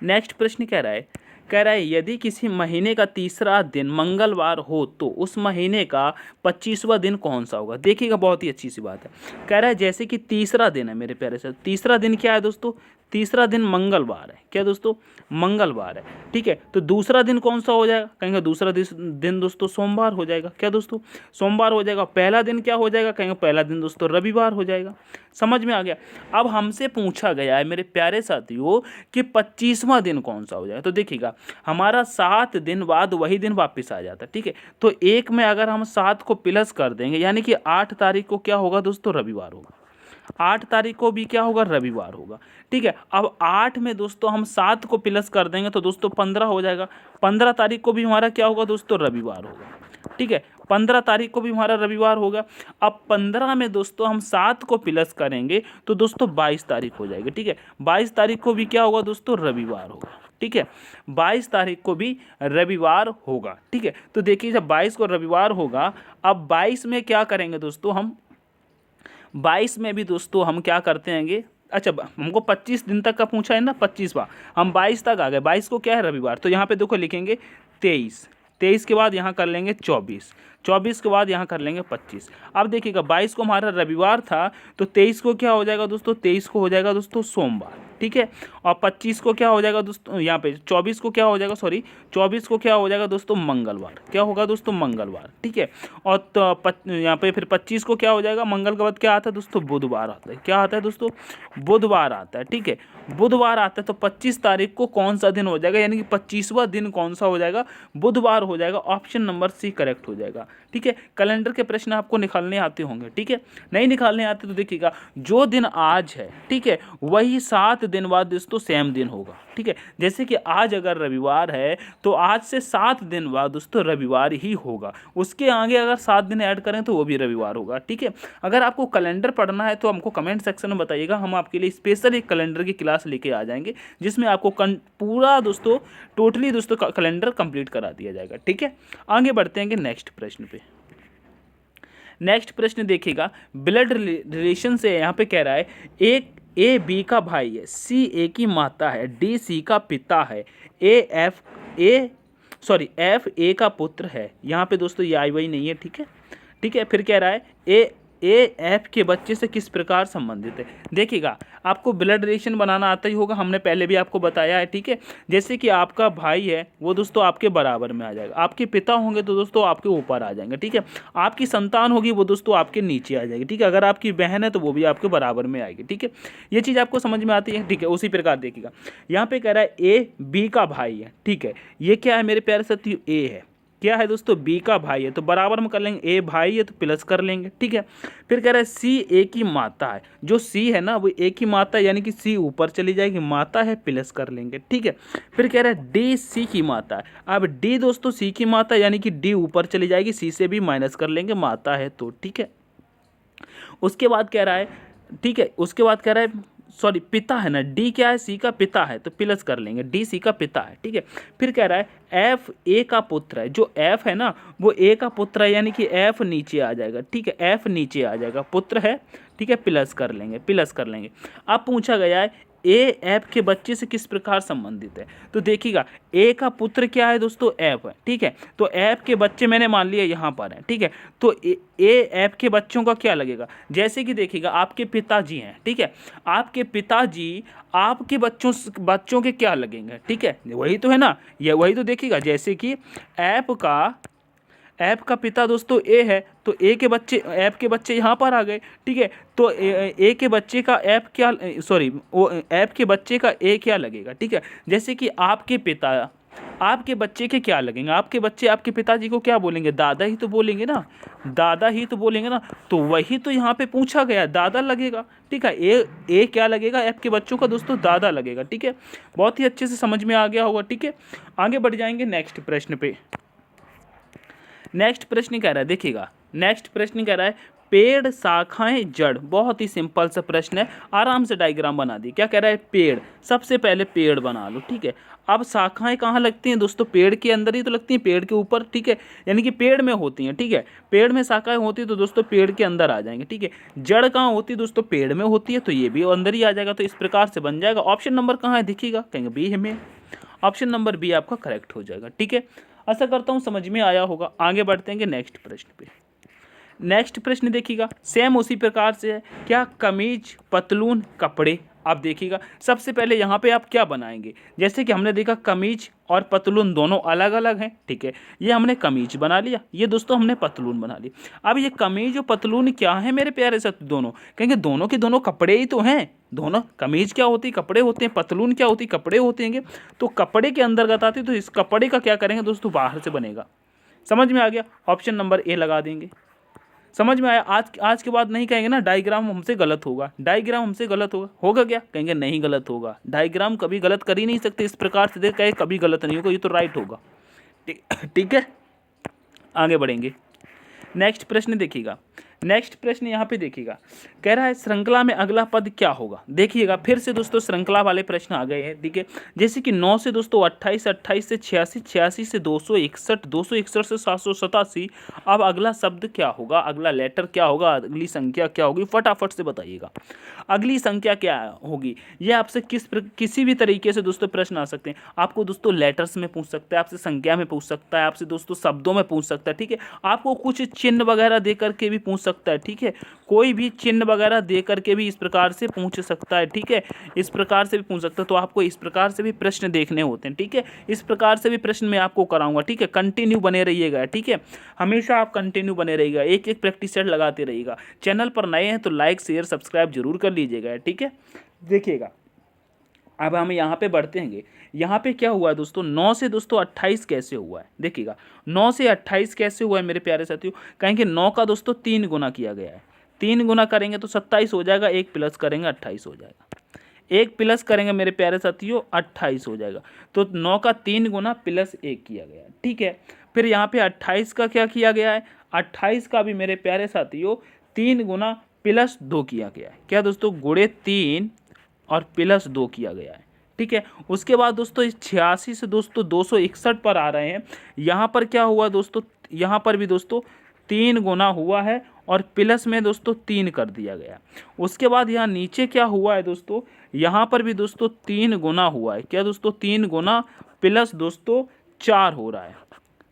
[SPEAKER 1] नेक्स्ट प्रश्न कह रहा है यदि किसी महीने का तीसरा दिन मंगलवार हो तो उस महीने का 25वां दिन कौन सा होगा। देखिएगा बहुत ही अच्छी सी बात है। कह रहा है जैसे कि तीसरा दिन है मेरे प्यारे से, तीसरा दिन क्या है दोस्तों? तीसरा दिन मंगलवार है। क्या दोस्तों? मंगलवार है, ठीक है। तो दूसरा दिन कौन सा हो जाएगा? कहेंगे दूसरा दिन दोस्तों सोमवार हो जाएगा। क्या दोस्तों? सोमवार हो जाएगा। पहला दिन क्या हो जाएगा? कहेंगे पहला दिन दोस्तों रविवार हो जाएगा। समझ में आ गया। अब हमसे पूछा गया है मेरे प्यारे साथियों कि 25वां दिन कौन सा हो जाएगा। तो देखिएगा हमारा 7 दिन बाद वही दिन वापस आ जाता है, ठीक है। तो एक में अगर हम 7 को प्लस कर देंगे यानी कि 8 तारीख को क्या होगा दोस्तों? रविवार होगा। 8 तारीख को भी क्या होगा? रविवार होगा, ठीक है। अब 8 में दोस्तों हम 7 को प्लस कर देंगे तो दोस्तों 15 हो जाएगा। 15 तारीख को भी हमारा क्या होगा दोस्तों? रविवार होगा, ठीक है। 15 तारीख को भी हमारा रविवार होगा। अब 15 में दोस्तों हम 7 को प्लस करेंगे तो दोस्तों 22 तारीख हो जाएगी, ठीक है। 22 तारीख को भी क्या होगा दोस्तों? रविवार होगा, ठीक है। 22 तारीख को भी रविवार होगा, ठीक है। तो देखिए जब 22 को रविवार होगा, अब 22 में क्या करेंगे दोस्तों? हम 22 में भी दोस्तों हम क्या करते हैंगे? अच्छा हमको 25 दिन तक का पूछा है ना, 25वां, हम 22 तक आ गए। 22 को क्या है? रविवार। तो यहाँ पे देखो लिखेंगे 23, 23 के बाद यहाँ कर लेंगे 24, 24 के बाद यहाँ कर लेंगे 25। अब देखिएगा 22 को हमारा रविवार था तो 23 को क्या हो जाएगा दोस्तों? 23 को हो जाएगा दोस्तों सोमवार, ठीक है। और 25 को क्या हो जाएगा दोस्तों? यहाँ पे 24 को क्या हो जाएगा? 24 को क्या हो जाएगा दोस्तों? मंगलवार। क्या होगा दोस्तों? मंगलवार, ठीक है। और तो यहाँ पे फिर 25 को क्या हो जाएगा? मंगल के बाद क्या आता है दोस्तों? बुधवार आता है। क्या आता है दोस्तों? बुधवार आता है, ठीक है। बुधवार आता है तो 25 तारीख को कौन सा दिन हो जाएगा? यानी कि 25वां दिन कौन सा हो जाएगा? बुधवार हो जाएगा। ऑप्शन नंबर सी करेक्ट हो जाएगा, ठीक है। कैलेंडर के प्रश्न आपको निकालने आते होंगे, ठीक है। नहीं निकालने आते तो देखिएगा जो दिन आज है, ठीक है, वही 7 दिन बाद दोस्तों सेम दिन होगा, ठीक है। जैसे कि आज अगर रविवार है तो आज से 7 दिन बाद दोस्तों रविवार ही होगा, उसके आगे अगर 7 दिन ऐड करें तो वो भी रविवार होगा, ठीक है। अगर आपको कैलेंडर पढ़ना है तो हमको कमेंट सेक्शन में बताइएगा, हम आपके लिए स्पेशल एक कैलेंडर की क्लास लेके आ जाएंगे जिसमें आपको पूरा दोस्तों टोटली दोस्तों कैलेंडर कंप्लीट करा दिया जाएगा, ठीक है। आगे बढ़ते हैं नेक्स्ट प्रश्न पे। नेक्स्ट प्रश्न देखिएगा, ब्लड रिलेशन से यहाँ पे कह रहा है एक ए बी का भाई है, सी ए की माता है, डी सी का पिता है, एफ ए का पुत्र है। यहाँ पे दोस्तों ये आई वाई नहीं है, ठीक है, ठीक है। फिर कह रहा है ए एफ के बच्चे से किस प्रकार संबंधित है। देखिएगा आपको ब्लड रिलेशन बनाना आता ही होगा, हमने पहले भी आपको बताया है, ठीक है। जैसे कि आपका भाई है वो दोस्तों आपके बराबर में आ जाएगा, आपके पिता होंगे तो दोस्तों आपके ऊपर आ जाएंगे, ठीक है। आपकी संतान होगी वो दोस्तों आपके नीचे आ जाएगी, ठीक है। अगर आपकी बहन है तो वो भी आपके बराबर में आएगी, ठीक है। ये चीज़ आपको समझ में आती है, ठीक है। उसी प्रकार देखिएगा यहाँ पे कह रहा है ए बी का भाई है, ठीक है। ये क्या है मेरे प्यारे साथियों, ए है, क्या है दोस्तों, बी का भाई है, तो बराबर में कर लेंगे, ए भाई है तो प्लस कर लेंगे, ठीक है। फिर कह रहा है सी ए की माता है, जो सी है ना वो ए की माता है, यानी कि सी ऊपर चली जाएगी, माता है प्लस कर लेंगे, ठीक है। फिर कह रहा है डी सी की माता है, अब डी दोस्तों सी की माता यानी कि डी ऊपर चली जाएगी, सी से भी माइनस कर लेंगे, माता है तो, ठीक है। उसके बाद कह रहा है, ठीक है, उसके बाद कह रहा है सॉरी पिता है ना, डी क्या है, सी का पिता है तो प्लस कर लेंगे, डी सी का पिता है, ठीक है। फिर कह रहा है एफ ए का पुत्र है, जो एफ है ना वो ए का पुत्र है, यानी कि एफ नीचे आ जाएगा, ठीक है, एफ नीचे आ जाएगा, पुत्र है, ठीक है, प्लस कर लेंगे, प्लस कर लेंगे। अब पूछा गया है ए एफ के बच्चे से किस प्रकार संबंधित है, तो देखिएगा ए का पुत्र क्या है दोस्तों, एफ है, ठीक है। तो एफ के बच्चे मैंने मान लिया यहाँ पर हैं, ठीक है। तो ए एफ के बच्चों का क्या लगेगा, जैसे कि देखिएगा आपके पिताजी हैं, ठीक है, आपके पिताजी आपके बच्चों के क्या लगेंगे, ठीक है, वही तो है ना, ये वही तो देखिएगा। जैसे कि ऐप का पिता दोस्तों ए है तो ए के बच्चे ऐप के बच्चे यहाँ पर आ गए, ठीक है। तो ए के बच्चे का ऐप क्या वो ऐप के बच्चे का ए क्या लगेगा, ठीक है। जैसे कि आपके पिता आपके बच्चे के क्या लगेंगे, आपके बच्चे आपके पिताजी को क्या बोलेंगे, दादा ही तो बोलेंगे ना, दादा ही तो बोलेंगे ना, तो वही तो यहाँ पे पूछा गया, दादा लगेगा, ठीक है। ए क्या लगेगा, ऐप के बच्चों का दोस्तों दादा लगेगा, ठीक है। बहुत ही अच्छे से समझ में आ गया होगा, ठीक है। आगे बढ़ जाएंगे नेक्स्ट प्रश्न पे। नेक्स्ट प्रश्न कह रहा है, देखिएगा नेक्स्ट प्रश्न कह रहा है पेड़ शाखाएं जड़, बहुत ही सिंपल सा प्रश्न है, आराम से डायग्राम बना दी। क्या कह रहा है, पेड़, सबसे पहले पेड़ बना लो, ठीक है। अब शाखाएं कहाँ लगती हैं दोस्तों, पेड़ के अंदर ही तो लगती हैं, पेड़ के ऊपर, ठीक है, यानी कि पेड़ में होती हैं, ठीक है। पेड़ में शाखाएं होती है तो दोस्तों पेड़ के अंदर आ जाएंगे, ठीक है। जड़ कहाँ होती है दोस्तों, पेड़ में होती है, तो ये भी अंदर ही आ जाएगा, तो इस प्रकार से बन जाएगा। ऑप्शन नंबर कहाँ है देखिएगा, कहेंगे बी है में, ऑप्शन नंबर बी आपका करेक्ट हो जाएगा, ठीक है। आशा करता हूँ समझ में आया होगा। आगे बढ़ते हैं नेक्स्ट प्रश्न पे। नेक्स्ट प्रश्न देखिएगा सेम उसी प्रकार से है, क्या कमीज पतलून कपड़े। आप देखिएगा सबसे पहले यहाँ पे आप क्या बनाएंगे, जैसे कि हमने देखा कमीज और पतलून दोनों अलग अलग हैं, ठीक है। ये हमने कमीज बना लिया, ये दोस्तों हमने पतलून बना लिया। अब ये कमीज और पतलून क्या है मेरे प्यारे साथ, दोनों कहेंगे दोनों के दोनों कपड़े ही तो हैं, दोनों कमीज क्या होती है, कपड़े होते हैं, पतलून क्या होती है, कपड़े होते हैं, तो कपड़े के अंतर्गत आती है, तो इस कपड़े का क्या करेंगे दोस्तों, बाहर से बनेगा। समझ में आ गया, ऑप्शन नंबर ए लगा देंगे। समझ में आया, आज के बाद नहीं कहेंगे ना डायग्राम हमसे गलत होगा, डायग्राम हमसे गलत होगा क्या, कहेंगे नहीं गलत होगा, डायग्राम कभी गलत कर ही नहीं सकते, इस प्रकार से देख कहे कभी गलत नहीं होगा, ये तो राइट होगा, ठीक है। आगे बढ़ेंगे नेक्स्ट प्रश्न देखिएगा, नेक्स्ट प्रश्न यहाँ पे देखिएगा, कह रहा है श्रृंखला में अगला पद क्या होगा। देखिएगा फिर से दोस्तों श्रृंखला वाले प्रश्न आ गए हैं, ठीक है। जैसे कि 9 से दोस्तों 28, 28 से 86, 86 से 261, 261 से 787। अब अगला शब्द क्या होगा, अगला लेटर क्या होगा, अगली संख्या क्या होगी, फटाफट से बताइएगा। अगली संख्या क्या होगी, ये आपसे किसी भी तरीके से दोस्तों प्रश्न आ सकते हैं। आपको दोस्तों लेटर्स में पूछ सकता है, आपसे संख्या में पूछ सकता है, आपसे दोस्तों शब्दों में पूछ सकता है, ठीक है। आपको कुछ चिन्ह वगैरह दे करके भी पूछ सकता है, ठीक है। कोई भी चिन्ह वगैरह दे करके भी इस प्रकार से पूछ सकता है, ठीक है। इस प्रकार से भी पूछ सकता है, तो आपको इस प्रकार से भी प्रश्न देखने होते हैं, ठीक है। इस प्रकार से भी प्रश्न मैं आपको कराऊंगा, ठीक है। कंटिन्यू बने रहिएगा, ठीक है, हमेशा आप कंटिन्यू बने रहिएगा, एक एक प्रैक्टिस सेट लगाते रहिएगा। चैनल पर नए हैं तो लाइक शेयर सब्सक्राइब जरूर कर लीजिएगा, ठीक है। देखिएगा अब हम यहाँ पे बढ़ते हैं, यहाँ पे क्या हुआ है दोस्तों, 9 से दोस्तों 28 कैसे हुआ है। देखिएगा 9 से 28 कैसे हुआ है मेरे प्यारे साथियों, कहेंगे 9 का दोस्तों 3 गुना किया गया है, 3 गुना करेंगे तो 27 हो जाएगा, 1 प्लस करेंगे 28 हो जाएगा। 1 प्लस करेंगे मेरे प्यारे साथियों 28 हो जाएगा। तो 9 का 3 गुना प्लस 1 किया गया है, ठीक है। फिर यहाँ पे 28 का क्या किया गया है, 28 का भी मेरे प्यारे साथियों 3 गुना प्लस 2 किया गया है। क्या दोस्तों, गुणे 3 और प्लस 2 किया गया है, ठीक है। उसके बाद दोस्तों इस 86 से दोस्तों 261 पर आ रहे हैं। यहाँ पर क्या हुआ दोस्तों, यहाँ पर भी दोस्तों 3 गुना हुआ है और प्लस में दोस्तों 3 कर दिया गया। उसके बाद यहाँ नीचे क्या हुआ है दोस्तों, यहाँ पर भी दोस्तों 3 गुना हुआ है। क्या दोस्तों, 3 गुना प्लस दोस्तों 4 हो रहा है।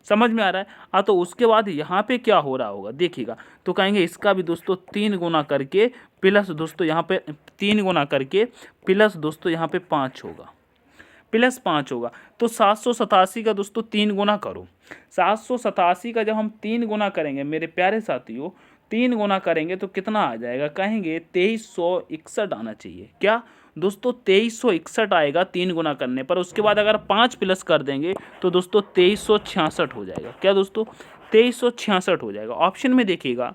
[SPEAKER 1] समझ में आ रहा है। हाँ, तो उसके बाद यहाँ पे क्या हो रहा होगा देखिएगा, तो कहेंगे इसका भी दोस्तों 3 गुना करके प्लस दोस्तों यहाँ पे 3 गुना करके प्लस दोस्तों यहाँ पे 5 होगा, प्लस 5 होगा। तो 787 का दोस्तों 3 गुना करो। 787 का जब हम 3 गुना करेंगे मेरे प्यारे साथियों, 3 गुना करेंगे तो कितना आ जाएगा, कहेंगे 2361 आना चाहिए। क्या दोस्तों, 2361 आएगा 3 गुना करने पर। उसके बाद अगर 5 प्लस कर देंगे तो दोस्तों 2366 हो जाएगा। क्या दोस्तों, 2366 हो जाएगा। ऑप्शन में देखिएगा,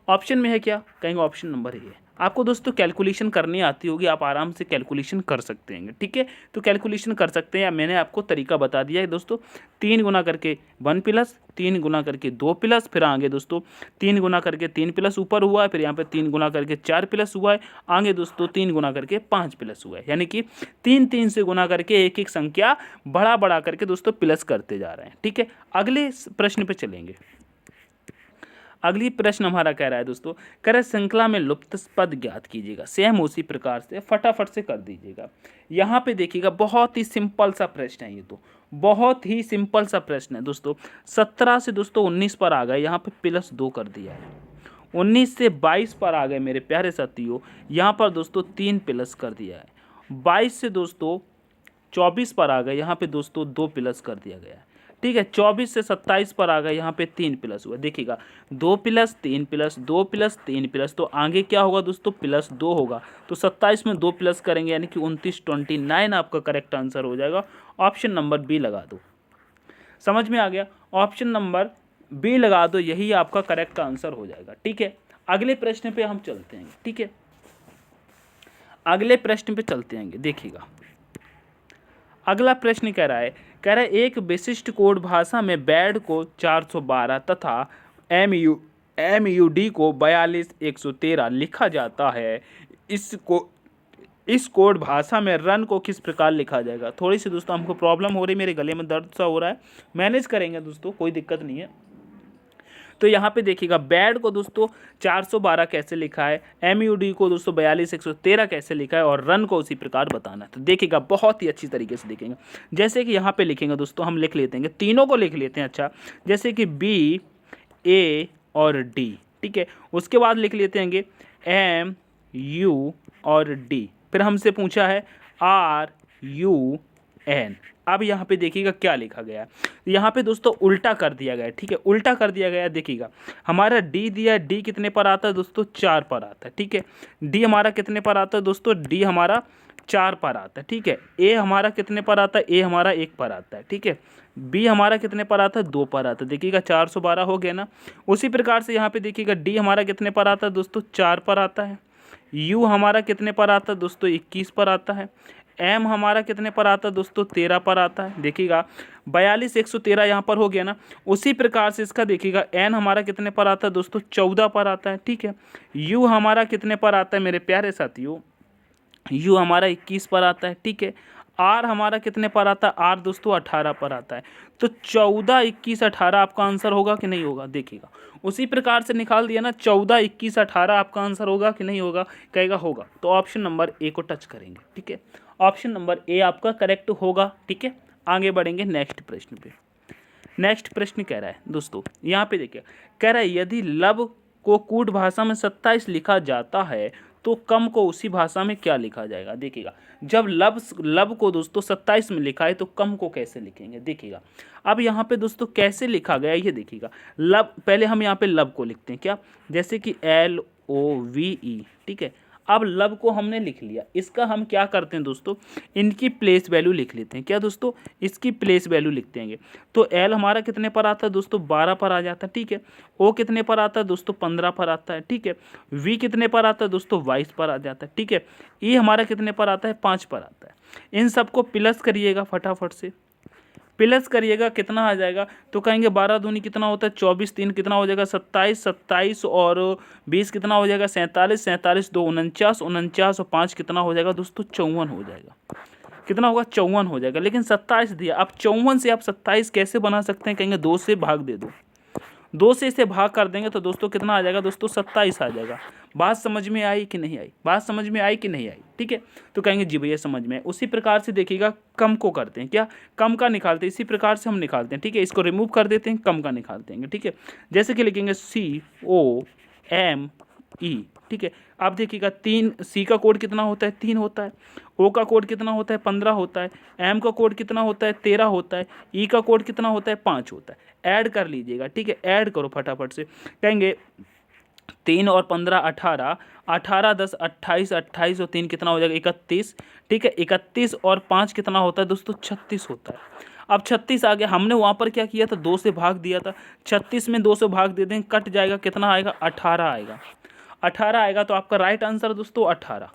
[SPEAKER 1] ऑप्शन में है क्या, कहेंगे ऑप्शन नंबर ए। आपको दोस्तों कैलकुलेशन करनी आती होगी, आप आराम से कैलकुलेशन कर सकते हैं, ठीक है। तो कैलकुलेशन कर सकते हैं, मैंने आपको तरीका बता दिया है दोस्तों। 3 गुना करके 1 प्लस, 3 गुना करके 2 प्लस, फिर आगे दोस्तों 3 गुना करके 3 प्लस ऊपर हुआ है, फिर यहाँ पे 3 गुना करके 4 प्लस हुआ है, आगे दोस्तों 3 गुना करके 5 प्लस हुआ है। यानी कि 3 से गुना करके एक एक संख्या बढ़ा करके दोस्तों प्लस करते जा रहे हैं, ठीक है। अगले प्रश्न पे चलेंगे। अगली प्रश्न हमारा कह रहा है दोस्तों, कह रहा है श्रृंखला में लुप्त पद ज्ञात कीजिएगा। सेम उसी प्रकार से फटाफट से कर दीजिएगा। यहाँ पे देखिएगा बहुत ही सिंपल सा प्रश्न है, ये तो बहुत ही सिंपल सा प्रश्न है दोस्तों। 17 से दोस्तों 19 पर आ गए, यहाँ पे प्लस 2 कर दिया है। 19 से 22 पर आ गए मेरे प्यारे साथियों, यहाँ पर दोस्तों 3 प्लस कर दिया है। 22 से दोस्तों 24 पर आ गए, यहाँ पे दोस्तों 2 प्लस कर दिया गया है, ठीक है। 24 से 27 पर आ गए, यहाँ पे 3 प्लस हुआ। देखिएगा 2 प्लस 3 प्लस 2 प्लस 3 प्लस, तो आगे क्या होगा दोस्तों, प्लस 2 होगा। तो 27 में 2 प्लस करेंगे यानी कि 29 आपका करेक्ट आंसर हो जाएगा। ऑप्शन नंबर बी लगा दो। समझ में आ गया, ऑप्शन नंबर बी लगा दो, यही आपका करेक्ट आंसर हो जाएगा, ठीक है। अगले प्रश्न पे हम चलते हैं, ठीक है। अगले प्रश्न पे चलते हैं, देखिएगा अगला प्रश्न कह रहा है एक विशिष्ट कोड भाषा में बैड को 412 तथा MUD को 42113 लिखा जाता है। इस कोड भाषा में रन को किस प्रकार लिखा जाएगा। थोड़ी सी दोस्तों हमको प्रॉब्लम हो रही, मेरे गले में दर्द सा हो रहा है, मैनेज करेंगे दोस्तों, कोई दिक्कत नहीं है। तो यहाँ पे देखिएगा बैड को दोस्तों 412 कैसे लिखा है, MUD को दोस्तों 42113 कैसे लिखा है, और रन को उसी प्रकार बताना है। तो देखिएगा बहुत ही अच्छी तरीके से देखेंगे। जैसे कि यहाँ पे लिखेंगे दोस्तों, हम लिख लेते हैं, तीनों को लिख लेते हैं। अच्छा, जैसे कि B, A और D, ठीक है। उसके बाद लिख लेते हैं M, U और D। फिर हमसे पूछा है R, U, N। अब यहाँ पे देखिएगा क्या लिखा गया है, यहाँ पे दोस्तों उल्टा कर दिया गया है, ठीक है। उल्टा कर दिया गया है, देखिएगा हमारा D दिया है, D कितने पर आता है दोस्तों, 4 पर आता है, ठीक है। D हमारा कितने पर आता है दोस्तों, D हमारा 4 पर आता है, ठीक है। A हमारा कितने पर आता है, A हमारा 1 पर आता है, ठीक है। B हमारा कितने पर आता है, 2 पर आता है। देखिएगा 412 हो गया ना। उसी प्रकार से यहाँ पे देखिएगा D हमारा कितने पर आता है दोस्तों, 4 पर आता है। U हमारा कितने पर आता है दोस्तों, 21 पर आता है। M हमारा कितने पर आता है दोस्तों, 13 पर आता है। देखिएगा 42113 यहाँ पर हो गया ना। उसी प्रकार से इसका देखिएगा N हमारा कितने पर आता है दोस्तों, 14 पर आता है, ठीक है। U हमारा कितने पर आता है मेरे प्यारे साथियों, U हमारा 21 पर आता है, ठीक है। R हमारा कितने पर आता है, R दोस्तों 18 पर आता है। तो 14, 21, 18 आपका आंसर होगा कि नहीं होगा, देखिएगा उसी प्रकार से निकाल दिया ना। 14, 21, 18 आपका आंसर होगा कि नहीं होगा, कहेगा होगा। तो ऑप्शन नंबर ए को टच करेंगे, ठीक है। ऑप्शन नंबर ए आपका करेक्ट होगा, ठीक है। आगे बढ़ेंगे नेक्स्ट प्रश्न पे। नेक्स्ट प्रश्न कह रहा है दोस्तों, यहाँ पे देखिए, कह रहा है यदि लब को कूट भाषा में 27 लिखा जाता है तो कम को उसी भाषा में क्या लिखा जाएगा। देखिएगा जब लब को दोस्तों 27 में लिखा है तो कम को कैसे लिखेंगे। देखिएगा अब यहाँ पे दोस्तों कैसे लिखा गया ये देखिएगा। लब, पहले हम यहाँ पे लब को लिखते हैं क्या, जैसे कि LOVE, ठीक है। अब लब को हमने लिख लिया, इसका हम क्या करते हैं दोस्तों, इनकी प्लेस वैल्यू लिख लेते हैं। क्या दोस्तों, इसकी प्लेस वैल्यू लिख देंगे। तो एल हमारा कितने पर आता है दोस्तों, 12 पर आ जाता है, ठीक है। ओ कितने पर आता है दोस्तों, 15 पर आता है, ठीक है। वी कितने पर आता है दोस्तों, 22 पर आ जाता है, ठीक है। ई हमारा कितने पर आता है, 5 पर आता है। इन सबको प्लस करिएगा फटाफट से, प्लस करिएगा, कितना आ जाएगा, तो कहेंगे 12 दूनी कितना होता है 24, 3 कितना हो जाएगा 27, 27 और 20 कितना हो जाएगा 47, 47 2 49, 49 और 5 कितना हो जाएगा दोस्तों 54 हो जाएगा। कितना होगा 54 हो जाएगा। लेकिन 27 दिया, अब 54 से आप 27 कैसे बना सकते हैं, कहेंगे 2 से भाग दे दो, 2 से इसे भाग कर देंगे तो दोस्तों कितना आ जाएगा दोस्तों 27 आ जाएगा। बात समझ में आई कि नहीं आई, बात समझ में आई कि नहीं आई, ठीक है। तो कहेंगे जी भैया समझ में। उसी प्रकार से देखिएगा कम को करते हैं, क्या कम का निकालते हैं, इसी प्रकार से हम निकालते हैं, ठीक है। इसको रिमूव कर देते हैं, कम का निकालते हैं, ठीक है। जैसे कि लिखेंगे COME, ठीक है। आप देखिएगा 3, सी का कोड कितना होता है 3 होता है, ओ का कोड कितना होता है 15 होता है, एम का कोड कितना होता है 13 होता है, ई का कोड कितना होता है 5 होता है। ऐड कर लीजिएगा, ठीक है, ऐड करो फटाफट से। कहेंगे 3 और 15 18, 18 10 28, 28 और 3 कितना हो जाएगा 31, ठीक है। 31 और 5 कितना होता है दोस्तों 36 होता है। अब 36 आ गया, हमने वहाँ पर क्या किया था 2 से भाग दिया था, 36 में 2 से भाग दे दें, कट जाएगा, कितना आएगा 18 आएगा। 18 आएगा तो आपका राइट आंसर दोस्तों 18,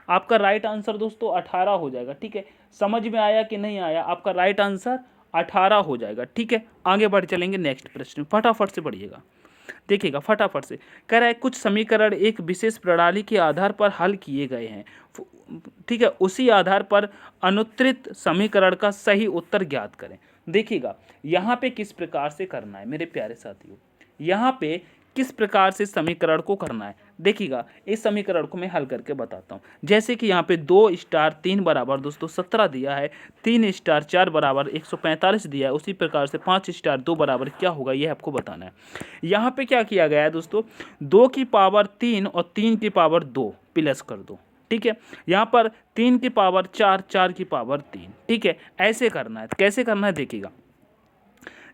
[SPEAKER 1] आपका राइट आंसर दोस्तों 18 हो जाएगा, ठीक है। समझ में आया कि नहीं आया, आपका राइट आंसर 18 हो जाएगा, ठीक है। आगे बढ़ चलेंगे नेक्स्ट प्रश्न, फटाफट से पढ़िएगा, देखिएगा फटाफट से। कह रहा है कुछ समीकरण एक विशेष प्रणाली के आधार पर हल किए गए हैं, ठीक है, उसी आधार पर अनुत्तरित समीकरण का सही उत्तर ज्ञात करें। देखिएगा यहाँ पे किस प्रकार से करना है मेरे प्यारे साथियों, यहाँ पे किस प्रकार से समीकरण को करना है। देखिएगा इस समीकरण को मैं हल करके बताता हूँ। जैसे कि यहाँ पे 2 स्टार 3 बराबर दोस्तों 17 दिया है, 3 स्टार 4 बराबर 145 दिया है, उसी प्रकार से 5 स्टार 2 बराबर क्या होगा ये आपको बताना है। यहाँ पे क्या किया गया है दोस्तों, 2 की पावर 3 और 3 की पावर 2 प्लस कर दो, ठीक है। यहाँ पर 3 की पावर 4, 4 की पावर 3, ठीक है। ऐसे करना है, कैसे करना है देखिएगा।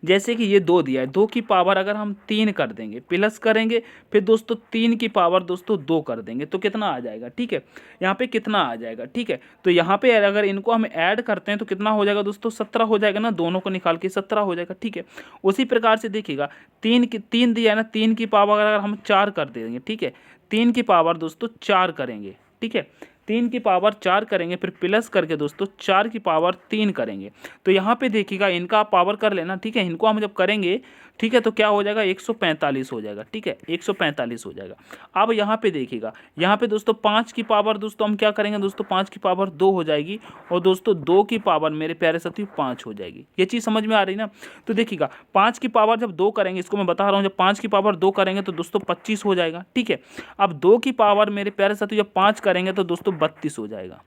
[SPEAKER 1] जैसे कि ये 2 दिया है, 2 की पावर अगर हम 3 कर देंगे, प्लस करेंगे, फिर दोस्तों 3 की पावर दोस्तों 2 कर देंगे तो कितना आ जाएगा, ठीक है। यहाँ पे कितना आ जाएगा, ठीक है। तो यहाँ पे अगर इनको हम ऐड करते हैं तो कितना हो जाएगा दोस्तों 17 हो जाएगा ना, दोनों को निकाल के 17 हो जाएगा, ठीक है। उसी प्रकार से देखिएगा 3 दिया है ना, 3 की पावर अगर हम 4 कर देंगे, ठीक है, 3 की पावर दोस्तों 4 करेंगे, ठीक है, 3 की पावर 4 करेंगे, फिर प्लस करके दोस्तों 4 की पावर 3 करेंगे। तो यहाँ पे देखिएगा इनका आप पावर कर लेना, ठीक है। इनको हम जब करेंगे, ठीक है, तो क्या हो जाएगा 145 हो जाएगा, ठीक है, 145 हो जाएगा। अब यहाँ पे देखिएगा, यहाँ पे दोस्तों 5 की पावर दोस्तों हम क्या करेंगे दोस्तों, 5 की पावर 2 हो जाएगी और दोस्तों 2 की पावर मेरे प्यारे साथियों 5 हो जाएगी। ये चीज़ समझ में आ रही ना। तो देखिएगा 5 की पावर जब 2 करेंगे, इसको मैं बता रहा हूँ, जब 5 की पावर 2 करेंगे तो दोस्तों 25 हो जाएगा, ठीक है। अब 2 की पावर मेरे प्यारे साथियों जब 5 करेंगे तो दोस्तों 32 हो जाएगा।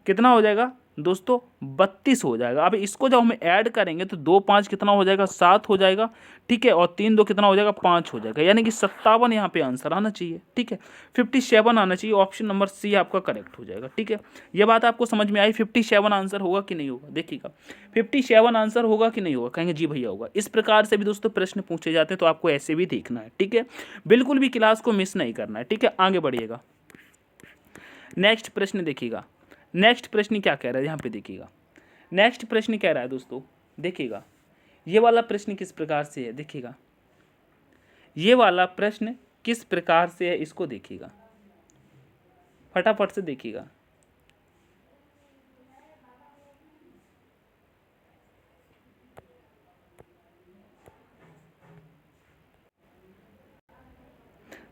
[SPEAKER 1] कितना हो जाएगा दोस्तों 32 हो जाएगा। अब इसको जब हम ऐड करेंगे तो 2 5 कितना हो जाएगा 7 हो जाएगा, ठीक है, और 3 2 कितना हो जाएगा 5 हो जाएगा, यानी कि 57 यहाँ पे आंसर आना चाहिए, ठीक है। 57 आना चाहिए, ऑप्शन नंबर सी आपका करेक्ट हो जाएगा, ठीक है। ये बात आपको समझ में आई, 57 आंसर होगा कि नहीं होगा, देखिएगा 57 आंसर होगा कि नहीं होगा, कहेंगे जी भैया होगा। इस प्रकार से भी दोस्तों प्रश्न पूछे जाते हैं, तो आपको ऐसे भी देखना है, ठीक है। बिल्कुल भी क्लास को मिस नहीं करना है, ठीक है। आगे बढ़िएगा, नेक्स्ट प्रश्न देखिएगा। नेक्स्ट प्रश्न क्या कह रहा है यहाँ पे देखिएगा, नेक्स्ट प्रश्न कह रहा है दोस्तों, देखिएगा ये वाला प्रश्न किस प्रकार से है, देखिएगा ये वाला प्रश्न किस प्रकार से है, इसको देखिएगा फटाफट से देखिएगा।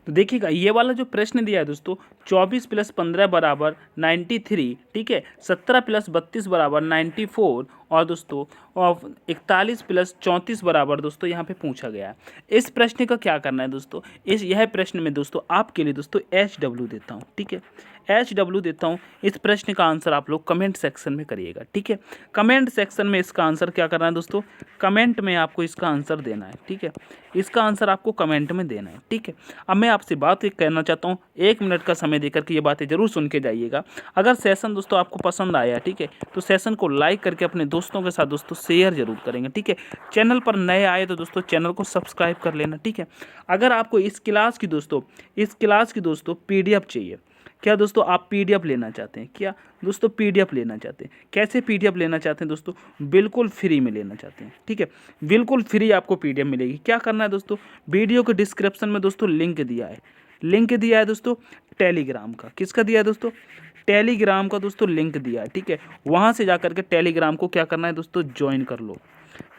[SPEAKER 1] तो देखिएगा ये वाला जो प्रश्न दिया है दोस्तों, 24 + 15 बराबर 93, ठीक है, 17 + 32 बराबर 94 और दोस्तों 41 + 34 बराबर दोस्तों यहाँ पे पूछा गया है। इस प्रश्न का क्या करना है दोस्तों, यह प्रश्न में दोस्तों आपके लिए दोस्तों HW देता हूँ, ठीक है, HW देता हूँ। इस प्रश्न का आंसर आप लोग कमेंट सेक्शन में करिएगा, ठीक है। कमेंट सेक्शन में इसका आंसर क्या करना है दोस्तों, कमेंट में आपको इसका आंसर देना है, ठीक है, इसका आंसर आपको कमेंट में देना है, ठीक है। अब मैं आपसे बात एक कहना चाहता हूँ, 1 मिनट का समय देकर के ये बातें जरूर सुन के जाइएगा। अगर सेशन दोस्तों आपको पसंद आया, ठीक है, तो सेशन को लाइक करके अपने दोस्तों के साथ दोस्तों शेयर जरूर करेंगे, ठीक है। चैनल पर नए आए तो दोस्तों चैनल को सब्सक्राइब कर लेना, ठीक है। अगर आपको इस क्लास की दोस्तों PDF चाहिए, क्या दोस्तों आप पीडीएफ लेना चाहते हैं? क्या दोस्तों पीडीएफ लेना चाहते हैं? कैसे पीडीएफ लेना चाहते हैं दोस्तों? बिल्कुल फ्री में लेना चाहते हैं, ठीक है, बिल्कुल फ्री आपको पीडीएफ मिलेगी। क्या करना है दोस्तों, वीडियो के डिस्क्रिप्शन में दोस्तों लिंक दिया है, लिंक दिया है दोस्तों टेलीग्राम का। किसका दिया है दोस्तों? टेलीग्राम का दोस्तों लिंक दिया है, ठीक है। वहाँ से जा करके टेलीग्राम को क्या करना है दोस्तों, ज्वाइन कर लो,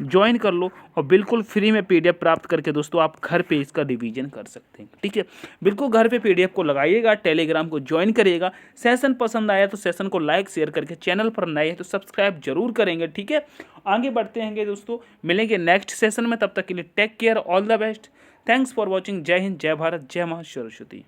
[SPEAKER 1] ज्वाइन कर लो और बिल्कुल फ्री में पीडीएफ प्राप्त करके दोस्तों आप घर पे इसका रिवीजन कर सकते हैं, ठीक है। बिल्कुल घर पे पीडीएफ को लगाइएगा, टेलीग्राम को ज्वाइन करिएगा। सेशन पसंद आया तो सेशन को लाइक शेयर करके, चैनल पर नए हैं तो सब्सक्राइब जरूर करेंगे, ठीक है। आगे बढ़ते हैं दोस्तों, मिलेंगे नेक्स्ट सेशन में, तब तक के लिए take care, all the best, thanks for watching. जय हिंद, जय भारत, जय मां सरस्वती।